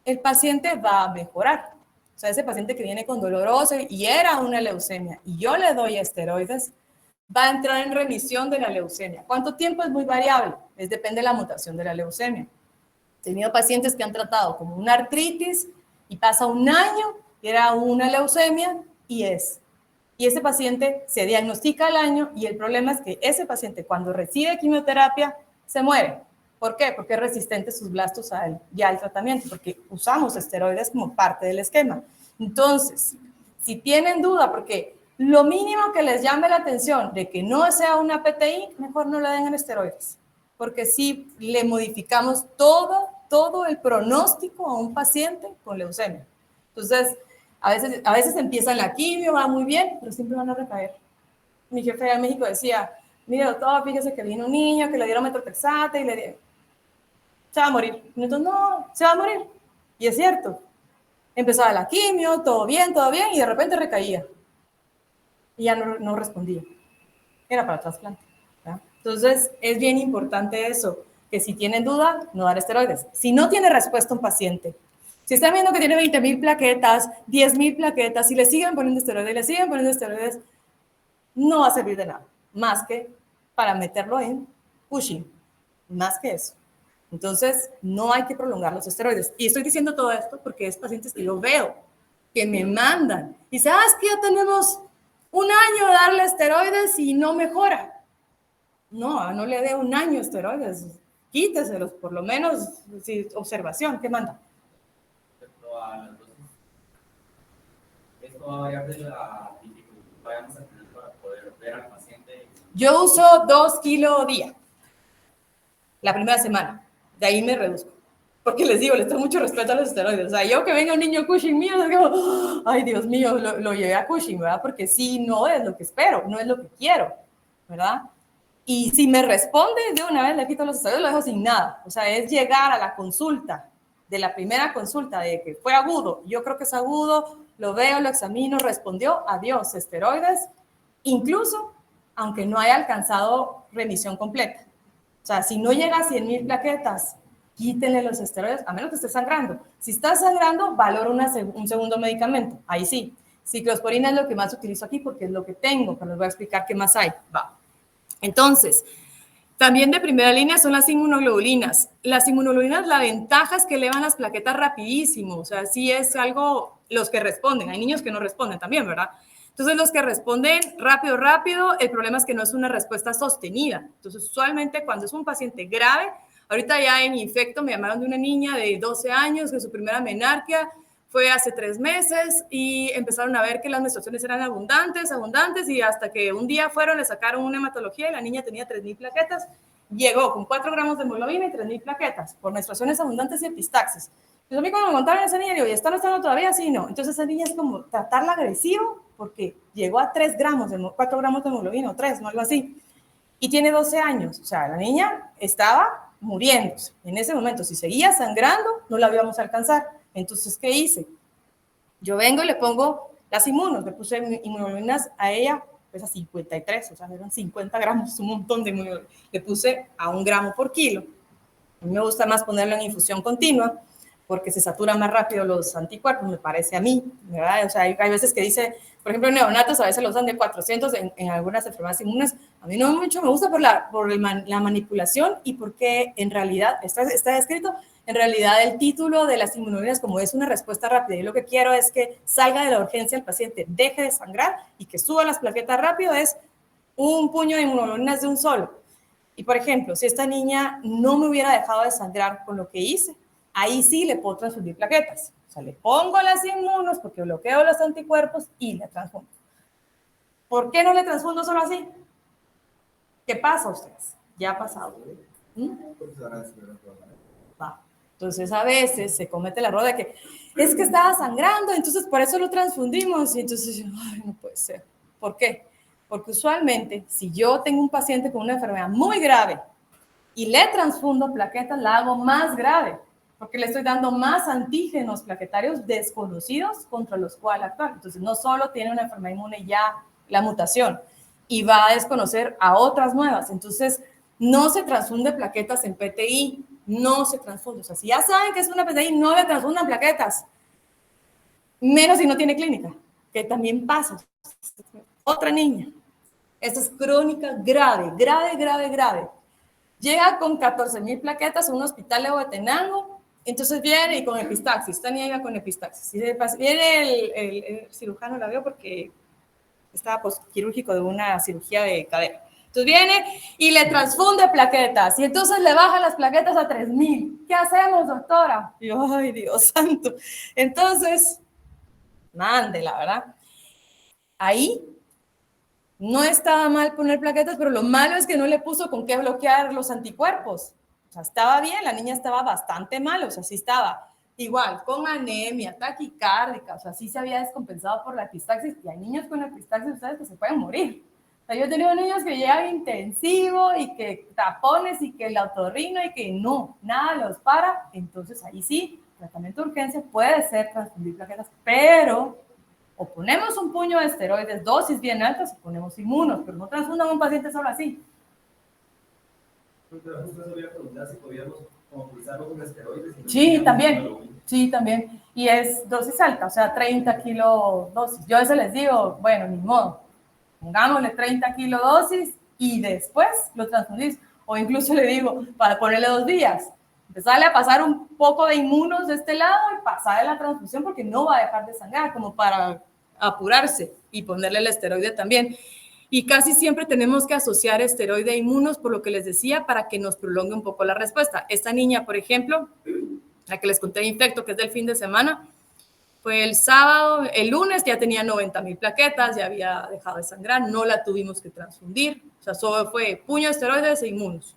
el paciente va a mejorar. O sea, ese paciente que viene con dolor óseo y era una leucemia y yo le doy esteroides, va a entrar en remisión de la leucemia. ¿Cuánto tiempo? Es muy variable, depende de la mutación de la leucemia. He tenido pacientes que han tratado como una artritis y pasa un año, era una leucemia y ese paciente se diagnostica al año y el problema es que ese paciente cuando recibe quimioterapia se muere. ¿Por qué? Porque es resistente sus blastos ya al tratamiento, porque usamos esteroides como parte del esquema. Entonces, si tienen duda, porque lo mínimo que les llame la atención de que no sea una PTI, mejor no le den esteroides, porque si le modificamos todo el pronóstico a un paciente con leucemia. Entonces, a veces empiezan la quimio, va muy bien, pero siempre van a recaer. Mi jefe allá en México decía, mire doctor, fíjese que vino un niño que le dieron metotrexate y se va a morir. Y entonces, no, se va a morir. Y es cierto. Empezaba la quimio, todo bien, y de repente recaía. Y ya no respondía. Era para trasplante. ¿Verdad? Entonces, es bien importante eso, que si tienen duda, no dar esteroides. Si no tiene respuesta un paciente, si están viendo que tiene 20,000 plaquetas, 10,000 plaquetas, y le siguen poniendo esteroides, no va a servir de nada, más que para meterlo en Cushing, más que eso. Entonces, no hay que prolongar los esteroides. Y estoy diciendo todo esto porque es pacientes que yo veo, que me mandan. Y dicen, es que ya tenemos un año de darle esteroides y no mejora. No le dé un año esteroides. Quíteselos, por lo menos, si, observación. ¿Qué manda? Respecto a las dosis, esto va a variar de la dificultad que vayamos a tener para poder ver al paciente. Yo uso 2 kilos día, la primera semana. De ahí me reduzco. Porque les digo, les tengo mucho respeto a los esteroides. O sea, yo que venga un niño Cushing mío, es como, ay, Dios mío, lo llevé a Cushing, ¿verdad? Porque sí, no es lo que espero, no es lo que quiero, ¿verdad? Y si me responde, de una vez le quito los esteroides, lo dejo sin nada. O sea, es llegar a la consulta, de la primera consulta, de que fue agudo. Yo creo que es agudo, lo veo, lo examino, respondió, adiós, esteroides, incluso aunque no haya alcanzado remisión completa. O sea, si no llega a 100,000 plaquetas, quítenle los esteroides, a menos que esté sangrando. Si está sangrando, valoro un segundo medicamento. Ahí sí. Ciclosporina es lo que más utilizo aquí porque es lo que tengo, pero les voy a explicar qué más hay. Va. Entonces, también de primera línea son las inmunoglobulinas. Las inmunoglobulinas, la ventaja es que elevan las plaquetas rapidísimo. O sea, sí es algo, los que responden. Hay niños que no responden también, ¿verdad? Entonces, los que responden rápido, el problema es que no es una respuesta sostenida. Entonces, usualmente cuando es un paciente grave, ahorita ya en Infecto me llamaron de una niña de 12 años que su primera menarquia fue hace 3 meses y empezaron a ver que las menstruaciones eran abundantes y hasta que un día fueron, le sacaron una hematología y la niña tenía 3,000 plaquetas, llegó con 4 gramos de hemoglobina y 3,000 plaquetas por menstruaciones abundantes y epistaxis. Entonces a mí cuando me contaron a esa niña, digo, ¿y están todavía? Sí, no. Entonces esa niña es como tratarla agresivo porque llegó a 4 gramos de hemoglobina o 3, no algo así. Y tiene 12 años, o sea, la niña estaba muriéndose. En ese momento, si seguía sangrando, no la íbamos a alcanzar. Entonces, ¿qué hice? Yo vengo y le pongo las inmunos, le puse inmunoglobulinas a ella pesa 53, o sea, eran 50 gramos, un montón de inmunoglobulina. Le puse a 1 gramo por kilo. A mí me gusta más ponerlo en infusión continua, porque se saturan más rápido los anticuerpos, me parece a mí, ¿verdad? O sea, hay veces que dice, por ejemplo, en neonatos a veces los usan de 400 en algunas enfermedades inmunes. A mí no mucho me gusta por la manipulación y porque en realidad, está escrito, en realidad el título de las inmunoglobulinas como es una respuesta rápida. Y lo que quiero es que salga de la urgencia el paciente, deje de sangrar y que suba las plaquetas rápido, es un puño de inmunoglobulinas de un solo. Y por ejemplo, si esta niña no me hubiera dejado de sangrar con lo que hice, ahí sí le puedo transfundir plaquetas. O sea, le pongo las inmunos porque bloqueo los anticuerpos y le transfundo. ¿Por qué no le transfundo solo así? ¿Qué pasa a ustedes? Ya ha pasado. Va. Entonces, a veces se comete el error de que es que estaba sangrando, entonces por eso lo transfundimos. Y entonces, ay, no puede ser. ¿Por qué? Porque usualmente, si yo tengo un paciente con una enfermedad muy grave y le transfundo plaquetas, la hago más grave, porque le estoy dando más antígenos plaquetarios desconocidos contra los cuales actuar. Entonces, no solo tiene una enfermedad inmune ya la mutación, y va a desconocer a otras nuevas. Entonces, no se transfunde plaquetas en PTI, no se transfunde. O sea, si ya saben que es una PTI, no le transfundan plaquetas, menos si no tiene clínica, que también pasa. Otra niña, esta es crónica grave, grave, grave, grave. Llega con 14,000 plaquetas a un hospital de Huehuetenango, entonces viene y con epistaxis, esta niña iba con epistaxis. Viene el cirujano, la veo porque estaba postquirúrgico de una cirugía de cadera. Entonces viene y le transfunde plaquetas y entonces le baja las plaquetas a 3,000. ¿Qué hacemos, doctora? Y yo, ay, Dios santo. Entonces, mande, la verdad. Ahí no estaba mal poner plaquetas, pero lo malo es que no le puso con qué bloquear los anticuerpos. O sea, estaba bien, la niña estaba bastante mal, o sea, sí estaba igual, con anemia, taquicárdica, o sea, sí se había descompensado por la epistaxis, y hay niños con epistaxis, ustedes, que se pueden morir. O sea, yo he tenido niños que llegan intensivo y que tapones y que el otorrino y que no, nada los para, entonces ahí sí, tratamiento de urgencia puede ser transfundir plaquetas, pero o ponemos un puño de esteroides, dosis bien altas, o ponemos inmunos, pero no transfundan a un paciente solo así. Pero justo eso voy a preguntar si podíamos utilizarlo con esteroides. Sí, también. Sí, también. Y es dosis alta, o sea, 30 kilo dosis. Yo a veces les digo, bueno, ni modo, pongámosle 30 kilo dosis y después lo transfundís. O incluso le digo, para ponerle 2 días, empezarle a pasar un poco de inmunos de este lado y pasarle la transfusión porque no va a dejar de sangrar, como para apurarse y ponerle el esteroide también. Y casi siempre tenemos que asociar esteroide e inmunos, por lo que les decía, para que nos prolongue un poco la respuesta. Esta niña, por ejemplo, la que les conté de infecto, que es del fin de semana, fue el sábado, el lunes ya tenía 90,000 plaquetas, ya había dejado de sangrar, no la tuvimos que transfundir, o sea, solo fue puño de esteroides e inmunos.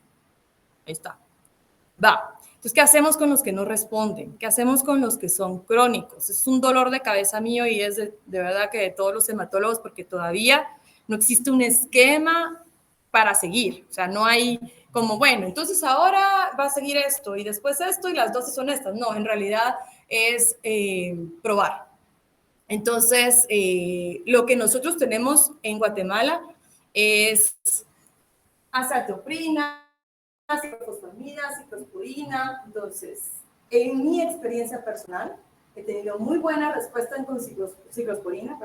Ahí está. Va. Entonces, ¿qué hacemos con los que no responden? ¿Qué hacemos con los que son crónicos? Es un dolor de cabeza mío y es de verdad que de todos los hematólogos, porque todavía no existe un esquema para seguir. O sea, no hay como, bueno, entonces ahora va a seguir esto y después esto y las dosis son estas. No, en realidad es probar. Entonces, lo que nosotros tenemos en Guatemala es azatioprina, ciclofosfamida, ciclosporina. Entonces, en mi experiencia personal, he tenido muy buena respuesta con ciclosporina,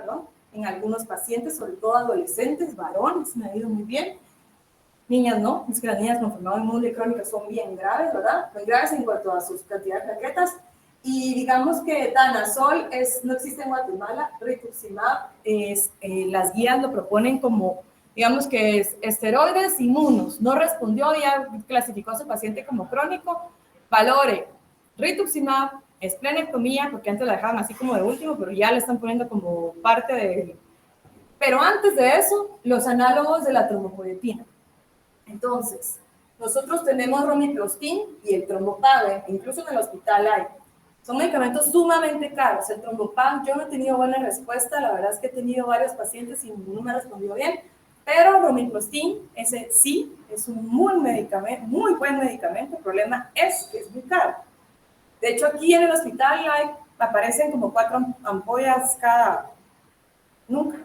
en algunos pacientes, sobre todo adolescentes, varones, me ha ido muy bien. Niñas no, es que las niñas con enfermedad inmune crónica son bien graves, ¿verdad? Muy graves en cuanto a sus cantidades de plaquetas. Y digamos que danazol no existe en Guatemala, rituximab, las guías lo proponen como, digamos que es esteroides inmunos, no respondió, ya clasificó a su paciente como crónico, valore rituximab, esplenectomía, porque antes la dejaban así como de último, pero ya le están poniendo como parte de... Pero antes de eso, los análogos de la trombopoietina. Entonces, nosotros tenemos romiplostin y el trombopag, incluso en el hospital hay. Son medicamentos sumamente caros. El trombopag, yo no he tenido buena respuesta, la verdad es que he tenido varios pacientes y ninguno me ha respondido bien, pero romiplostin, ese sí, es un muy buen medicamento, el problema es que es muy caro. De hecho, aquí en el hospital aparecen como 4 ampollas cada... Nunca.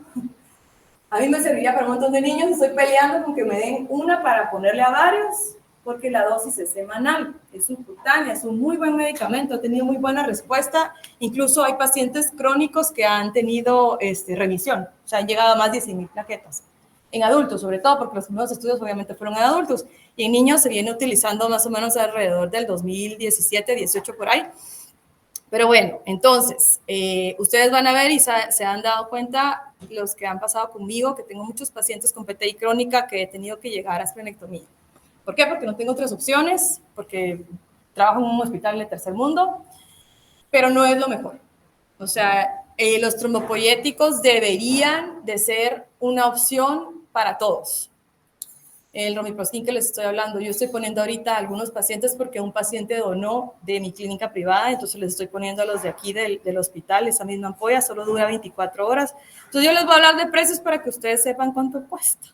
A mí me serviría para un montón de niños, estoy peleando con que me den una para ponerle a varios, porque la dosis es semanal, es subcutánea, es un muy buen medicamento, ha tenido muy buena respuesta, incluso hay pacientes crónicos que han tenido remisión, o sea, han llegado a más de 100,000 plaquetas. En adultos, sobre todo, porque los primeros estudios obviamente fueron en adultos, y en niños se viene utilizando más o menos alrededor del 2017, 18 por ahí. Pero bueno, entonces, ustedes van a ver y se han dado cuenta, los que han pasado conmigo, que tengo muchos pacientes con PTI crónica que he tenido que llegar a esplenectomía. ¿Por qué? Porque no tengo otras opciones, porque trabajo en un hospital de tercer mundo, pero no es lo mejor. O sea, los trombopoyéticos deberían de ser una opción para todos. El romiprostin que les estoy hablando, yo estoy poniendo ahorita a algunos pacientes porque un paciente donó de mi clínica privada, entonces les estoy poniendo a los de aquí del hospital, esa misma ampolla, solo dura 24 horas. Entonces yo les voy a hablar de precios para que ustedes sepan cuánto cuesta.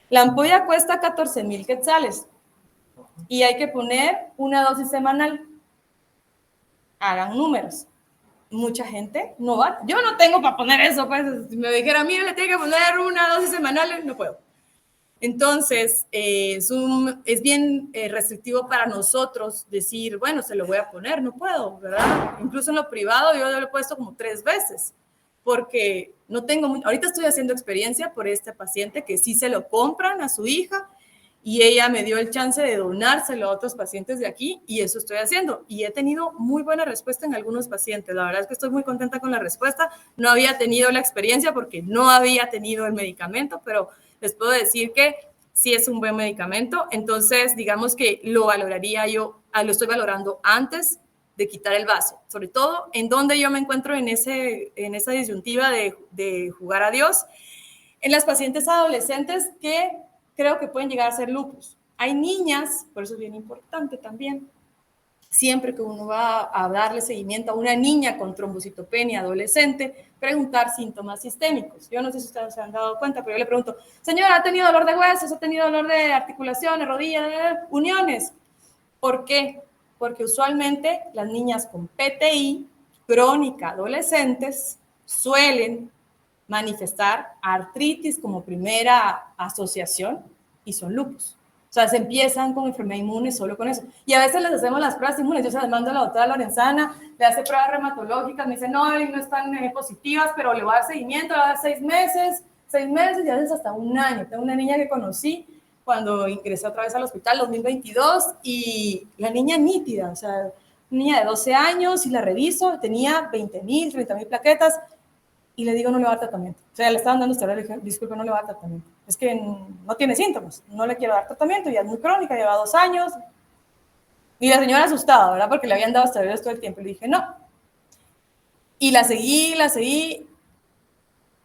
La ampolla cuesta 14,000 quetzales y hay que poner una dosis semanal. Hagan números. Mucha gente no va. Yo no tengo para poner eso, pues si me dijera, mire, le tiene que poner una dosis semanal, no puedo. Entonces, es bien restrictivo para nosotros decir, bueno, se lo voy a poner, no puedo, ¿verdad? Incluso en lo privado yo lo he puesto como 3 veces, porque no tengo, ahorita estoy haciendo experiencia por este paciente que sí se lo compran a su hija y ella me dio el chance de donárselo a otros pacientes de aquí y eso estoy haciendo. Y he tenido muy buena respuesta en algunos pacientes. La verdad es que estoy muy contenta con la respuesta. No había tenido la experiencia porque no había tenido el medicamento, pero les puedo decir que sí es un buen medicamento. Entonces, digamos que lo valoraría yo, lo estoy valorando antes de quitar el vaso. Sobre todo en donde yo me encuentro en esa disyuntiva de jugar a Dios. En las pacientes adolescentes que creo que pueden llegar a ser lupus. Hay niñas, por eso es bien importante también, siempre que uno va a darle seguimiento a una niña con trombocitopenia adolescente, preguntar síntomas sistémicos. Yo no sé si ustedes se han dado cuenta, pero yo le pregunto, señora, ¿ha tenido dolor de huesos? ¿Ha tenido dolor de articulaciones, rodillas, uniones? ¿Por qué? Porque usualmente las niñas con PTI crónica adolescentes suelen manifestar artritis como primera asociación y son lupus. O sea, se empiezan con enfermedad inmune solo con eso. Y a veces les hacemos las pruebas inmunes. Yo se las mando a la doctora Lorenzana, le hace pruebas reumatológicas, me dice, no, no están positivas, pero le voy a dar seguimiento, le voy a dar 6 meses y a veces hasta 1 año. Tengo una niña que conocí cuando ingresé otra vez al hospital, 2022, y la niña nítida, o sea, niña de 12 años, y la reviso, tenía 20,000, 30,000 plaquetas, y le digo, no le va a dar tratamiento. O sea, le estaban dando esteroides, le dije, disculpe, no le va a dar tratamiento. Es que no tiene síntomas, no le quiero dar tratamiento, ya es muy crónica, lleva 2 años. Y la señora asustada, ¿verdad? Porque le habían dado esteroides todo el tiempo. Y le dije, no. Y la seguí,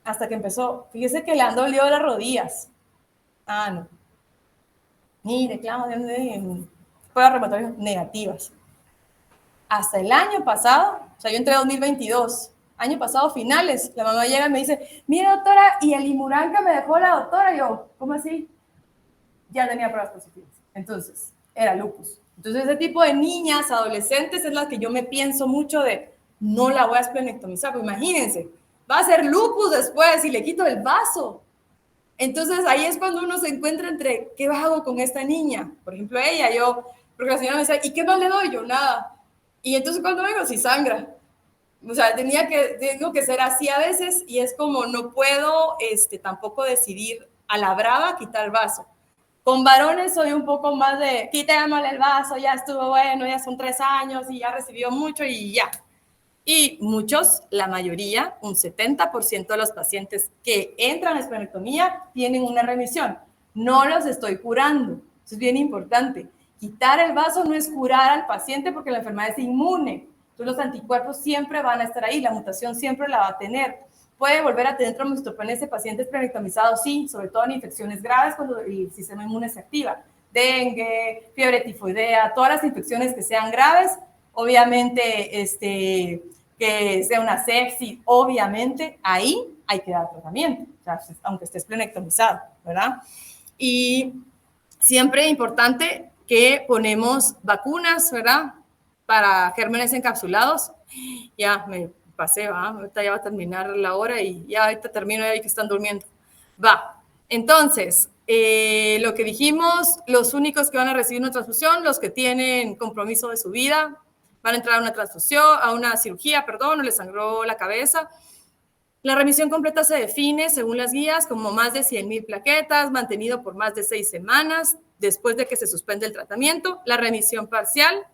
hasta que empezó. Fíjese que le han dolido las rodillas. Ah, no. Mire, claro, pruebas reumatológicas negativas. Hasta el año pasado, o sea, yo entré en 2022, año pasado finales, la mamá llega y me dice, mira doctora, y el Imurán que me dejó la doctora, yo, ¿cómo así? Ya tenía pruebas positivas, entonces, era lupus. Entonces, ese tipo de niñas, adolescentes, es la que yo me pienso mucho de, no la voy a esplenectomizar, pues imagínense, va a ser lupus después y le quito el vaso. Entonces, ahí es cuando uno se encuentra entre, ¿qué hago con esta niña? Por ejemplo, ella, yo, porque la señora me decía, ¿y qué más le doy? Yo, nada. Y entonces cuando vengo, sí sangra. O sea, tengo que ser así a veces y es como no puedo tampoco decidir a la brava quitar el vaso. Con varones soy un poco más de quitémosle el vaso, ya estuvo bueno, ya son 3 años y ya recibió mucho y ya. Y muchos, la mayoría, un 70% de los pacientes que entran a esplenectomía tienen una remisión. No los estoy curando, eso es bien importante. Quitar el vaso no es curar al paciente porque la enfermedad es inmune. Entonces los anticuerpos siempre van a estar ahí, la mutación siempre la va a tener. ¿Puede volver a tener trombocitopenia ese paciente esplenectomizado? Sí, sobre todo en infecciones graves cuando el sistema inmune se activa. Dengue, fiebre tifoidea, todas las infecciones que sean graves, obviamente que sea una sepsis, obviamente ahí hay que dar tratamiento, o sea, aunque esté esplenectomizado, ¿verdad? Y siempre es importante que ponemos vacunas, ¿verdad? Para gérmenes encapsulados. Ya me pasé, ¿va? Ahorita ya va a terminar la hora y ya ahorita termino y que están durmiendo. Va. Entonces, lo que dijimos, los únicos que van a recibir una transfusión, los que tienen compromiso de su vida, van a entrar a una transfusión, a una cirugía, perdón, o les sangró la cabeza. La remisión completa se define, según las guías, como más de 100,000 plaquetas, mantenido por más de 6 semanas, después de que se suspende el tratamiento. La remisión parcial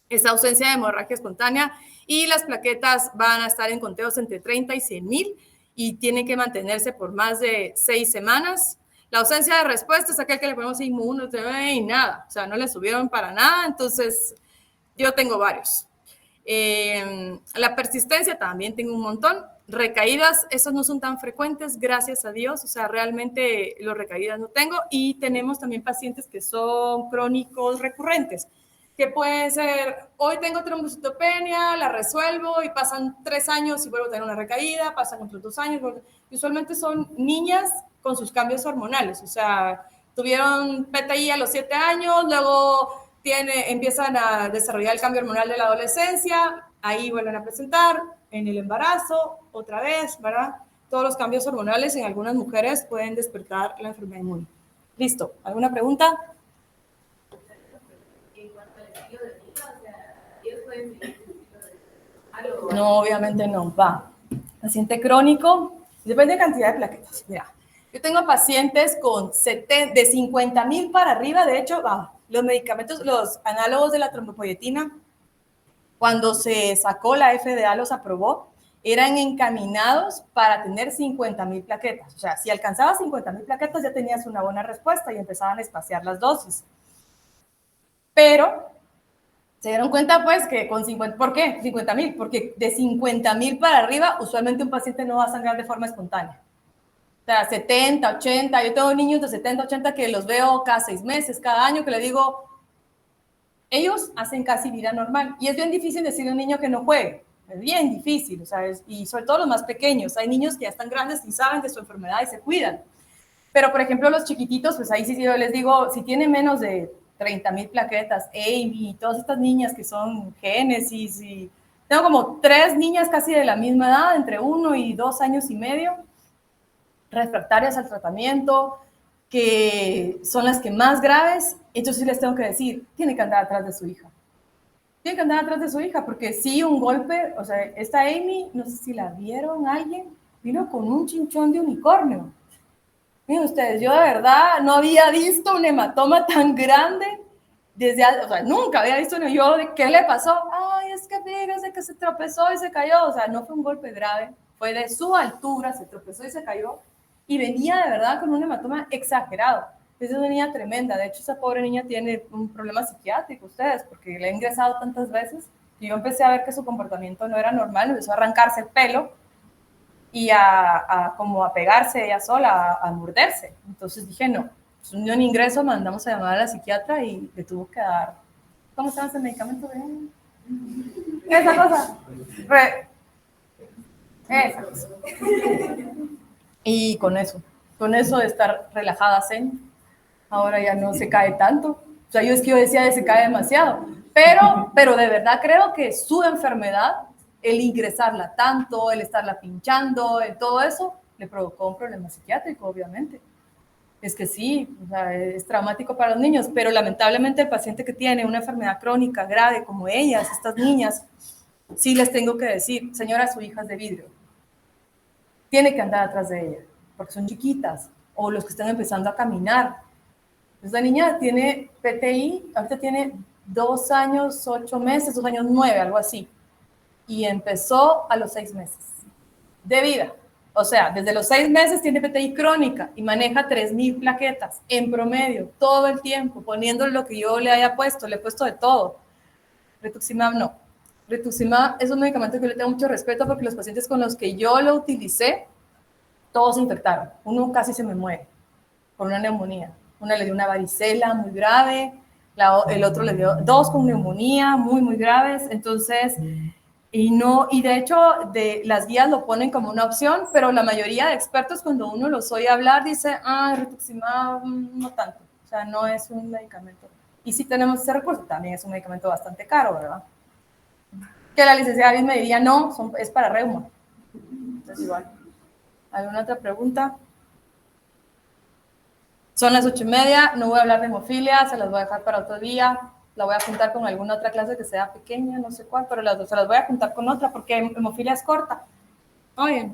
es ausencia de hemorragia espontánea y las plaquetas van a estar en conteos entre 30 y 100,000 y tienen que mantenerse por más de 6 semanas. La ausencia de respuesta es aquel que le ponemos inmuno y nada, o sea, no le subieron para nada, entonces yo tengo varios. La persistencia también tengo un montón. Recaídas, esas no son tan frecuentes, gracias a Dios, o sea, realmente los recaídas no tengo. Y tenemos también pacientes que son crónicos recurrentes, que puede ser, hoy tengo trombocitopenia, la resuelvo y pasan 3 años y vuelvo a tener una recaída, pasan otros 2 años. Y usualmente son niñas con sus cambios hormonales, o sea, tuvieron PTI a los 7 años, luego empiezan a desarrollar el cambio hormonal de la adolescencia, ahí vuelven a presentar, en el embarazo, otra vez, ¿verdad? Todos los cambios hormonales en algunas mujeres pueden despertar la enfermedad inmune. Listo, ¿alguna pregunta? En cuanto al estilo de vida, o sea, ellos pueden seguir su estilo de vida. No, obviamente no, va. Paciente crónico, depende de cantidad de plaquetas. Mira, yo tengo pacientes con de 50,000 para arriba, de hecho, los medicamentos, los análogos de la trombopoyetina, cuando se sacó la FDA, los aprobó, eran encaminados para tener 50,000 plaquetas. O sea, si alcanzabas 50,000 plaquetas ya tenías una buena respuesta y empezaban a espaciar las dosis. Pero se dieron cuenta pues que con 50, ¿por qué? 50,000, porque de 50,000 para arriba usualmente un paciente no va a sangrar de forma espontánea. O sea, 70, 80, yo tengo niños de 70, 80 que los veo cada 6 meses, cada año, que le digo, ellos hacen casi vida normal. Y es bien difícil decirle a un niño que no juegue. Es bien difícil, ¿sabes? Y sobre todo los más pequeños. Hay niños que ya están grandes y saben de su enfermedad y se cuidan. Pero, por ejemplo, los chiquititos, pues ahí sí yo les digo, si tienen menos de 30,000 plaquetas, Amy, todas estas niñas que son Génesis, y tengo como 3 niñas casi de la misma edad, entre 1 y 2 años y medio, refractarias al tratamiento, que son las que más graves. Entonces les tengo que decir, tiene que andar atrás de su hija. Tiene que andar atrás de su hija, porque sí, un golpe, o sea, esta Amy, no sé si la vieron alguien, vino con un chinchón de unicornio. Miren ustedes, yo de verdad no había visto un hematoma tan grande desde, o sea, nunca había visto uno. Yo, ¿qué le pasó? Ay, es que fíjese que se tropezó y se cayó. O sea, no fue un golpe grave, fue de su altura, se tropezó y se cayó. Y venía de verdad con un hematoma exagerado. Es una niña tremenda. De hecho, esa pobre niña tiene un problema psiquiátrico, ustedes, porque le he ingresado tantas veces y yo empecé a ver que su comportamiento no era normal, empezó a arrancarse el pelo y como a pegarse ella sola, a morderse. Entonces dije, no, es un ingreso, mandamos a llamar a la psiquiatra y le tuvo que dar, ¿cómo se llama ese medicamento? Esa cosa. Esa cosa. Y con eso de estar relajada zen, ahora ya no se cae tanto. O sea, yo decía, se cae demasiado. Pero de verdad creo que su enfermedad, el ingresarla tanto, el estarla pinchando, todo eso, le provocó un problema psiquiátrico, obviamente. Es que sí, o sea, es traumático para los niños, pero lamentablemente el paciente que tiene una enfermedad crónica grave como ellas, estas niñas, sí les tengo que decir, señora, su hija es de vidrio. Tiene que andar atrás de ella, porque son chiquitas, o los que están empezando a caminar. Esta niña tiene PTI, ahorita tiene 2 años, 8 meses, 2 años 9, algo así. Y empezó a los 6 meses de vida. O sea, desde los 6 meses tiene PTI crónica y maneja 3,000 plaquetas en promedio, todo el tiempo, poniéndole lo que yo le haya puesto, le he puesto de todo. Rituximab no. Rituximab es un medicamento que yo le tengo mucho respeto porque los pacientes con los que yo lo utilicé, todos se infectaron. Uno casi se me muere por una neumonía. Una le dio una varicela muy grave, el otro le dio 2 con neumonía muy, muy graves. Entonces, y de hecho, las guías lo ponen como una opción, pero la mayoría de expertos, cuando uno los oye hablar, dice, rituximab no tanto. O sea, no es un medicamento. Y si tenemos ese recurso, también es un medicamento bastante caro, ¿verdad? Que la licenciada Liz me diría, no, es para reuma. Entonces, igual. ¿Alguna otra pregunta? Son las 8:30, no voy a hablar de hemofilia, se las voy a dejar para otro día. La voy a juntar con alguna otra clase que sea pequeña, no sé cuál, pero se las voy a juntar con otra porque hemofilia es corta. Oye,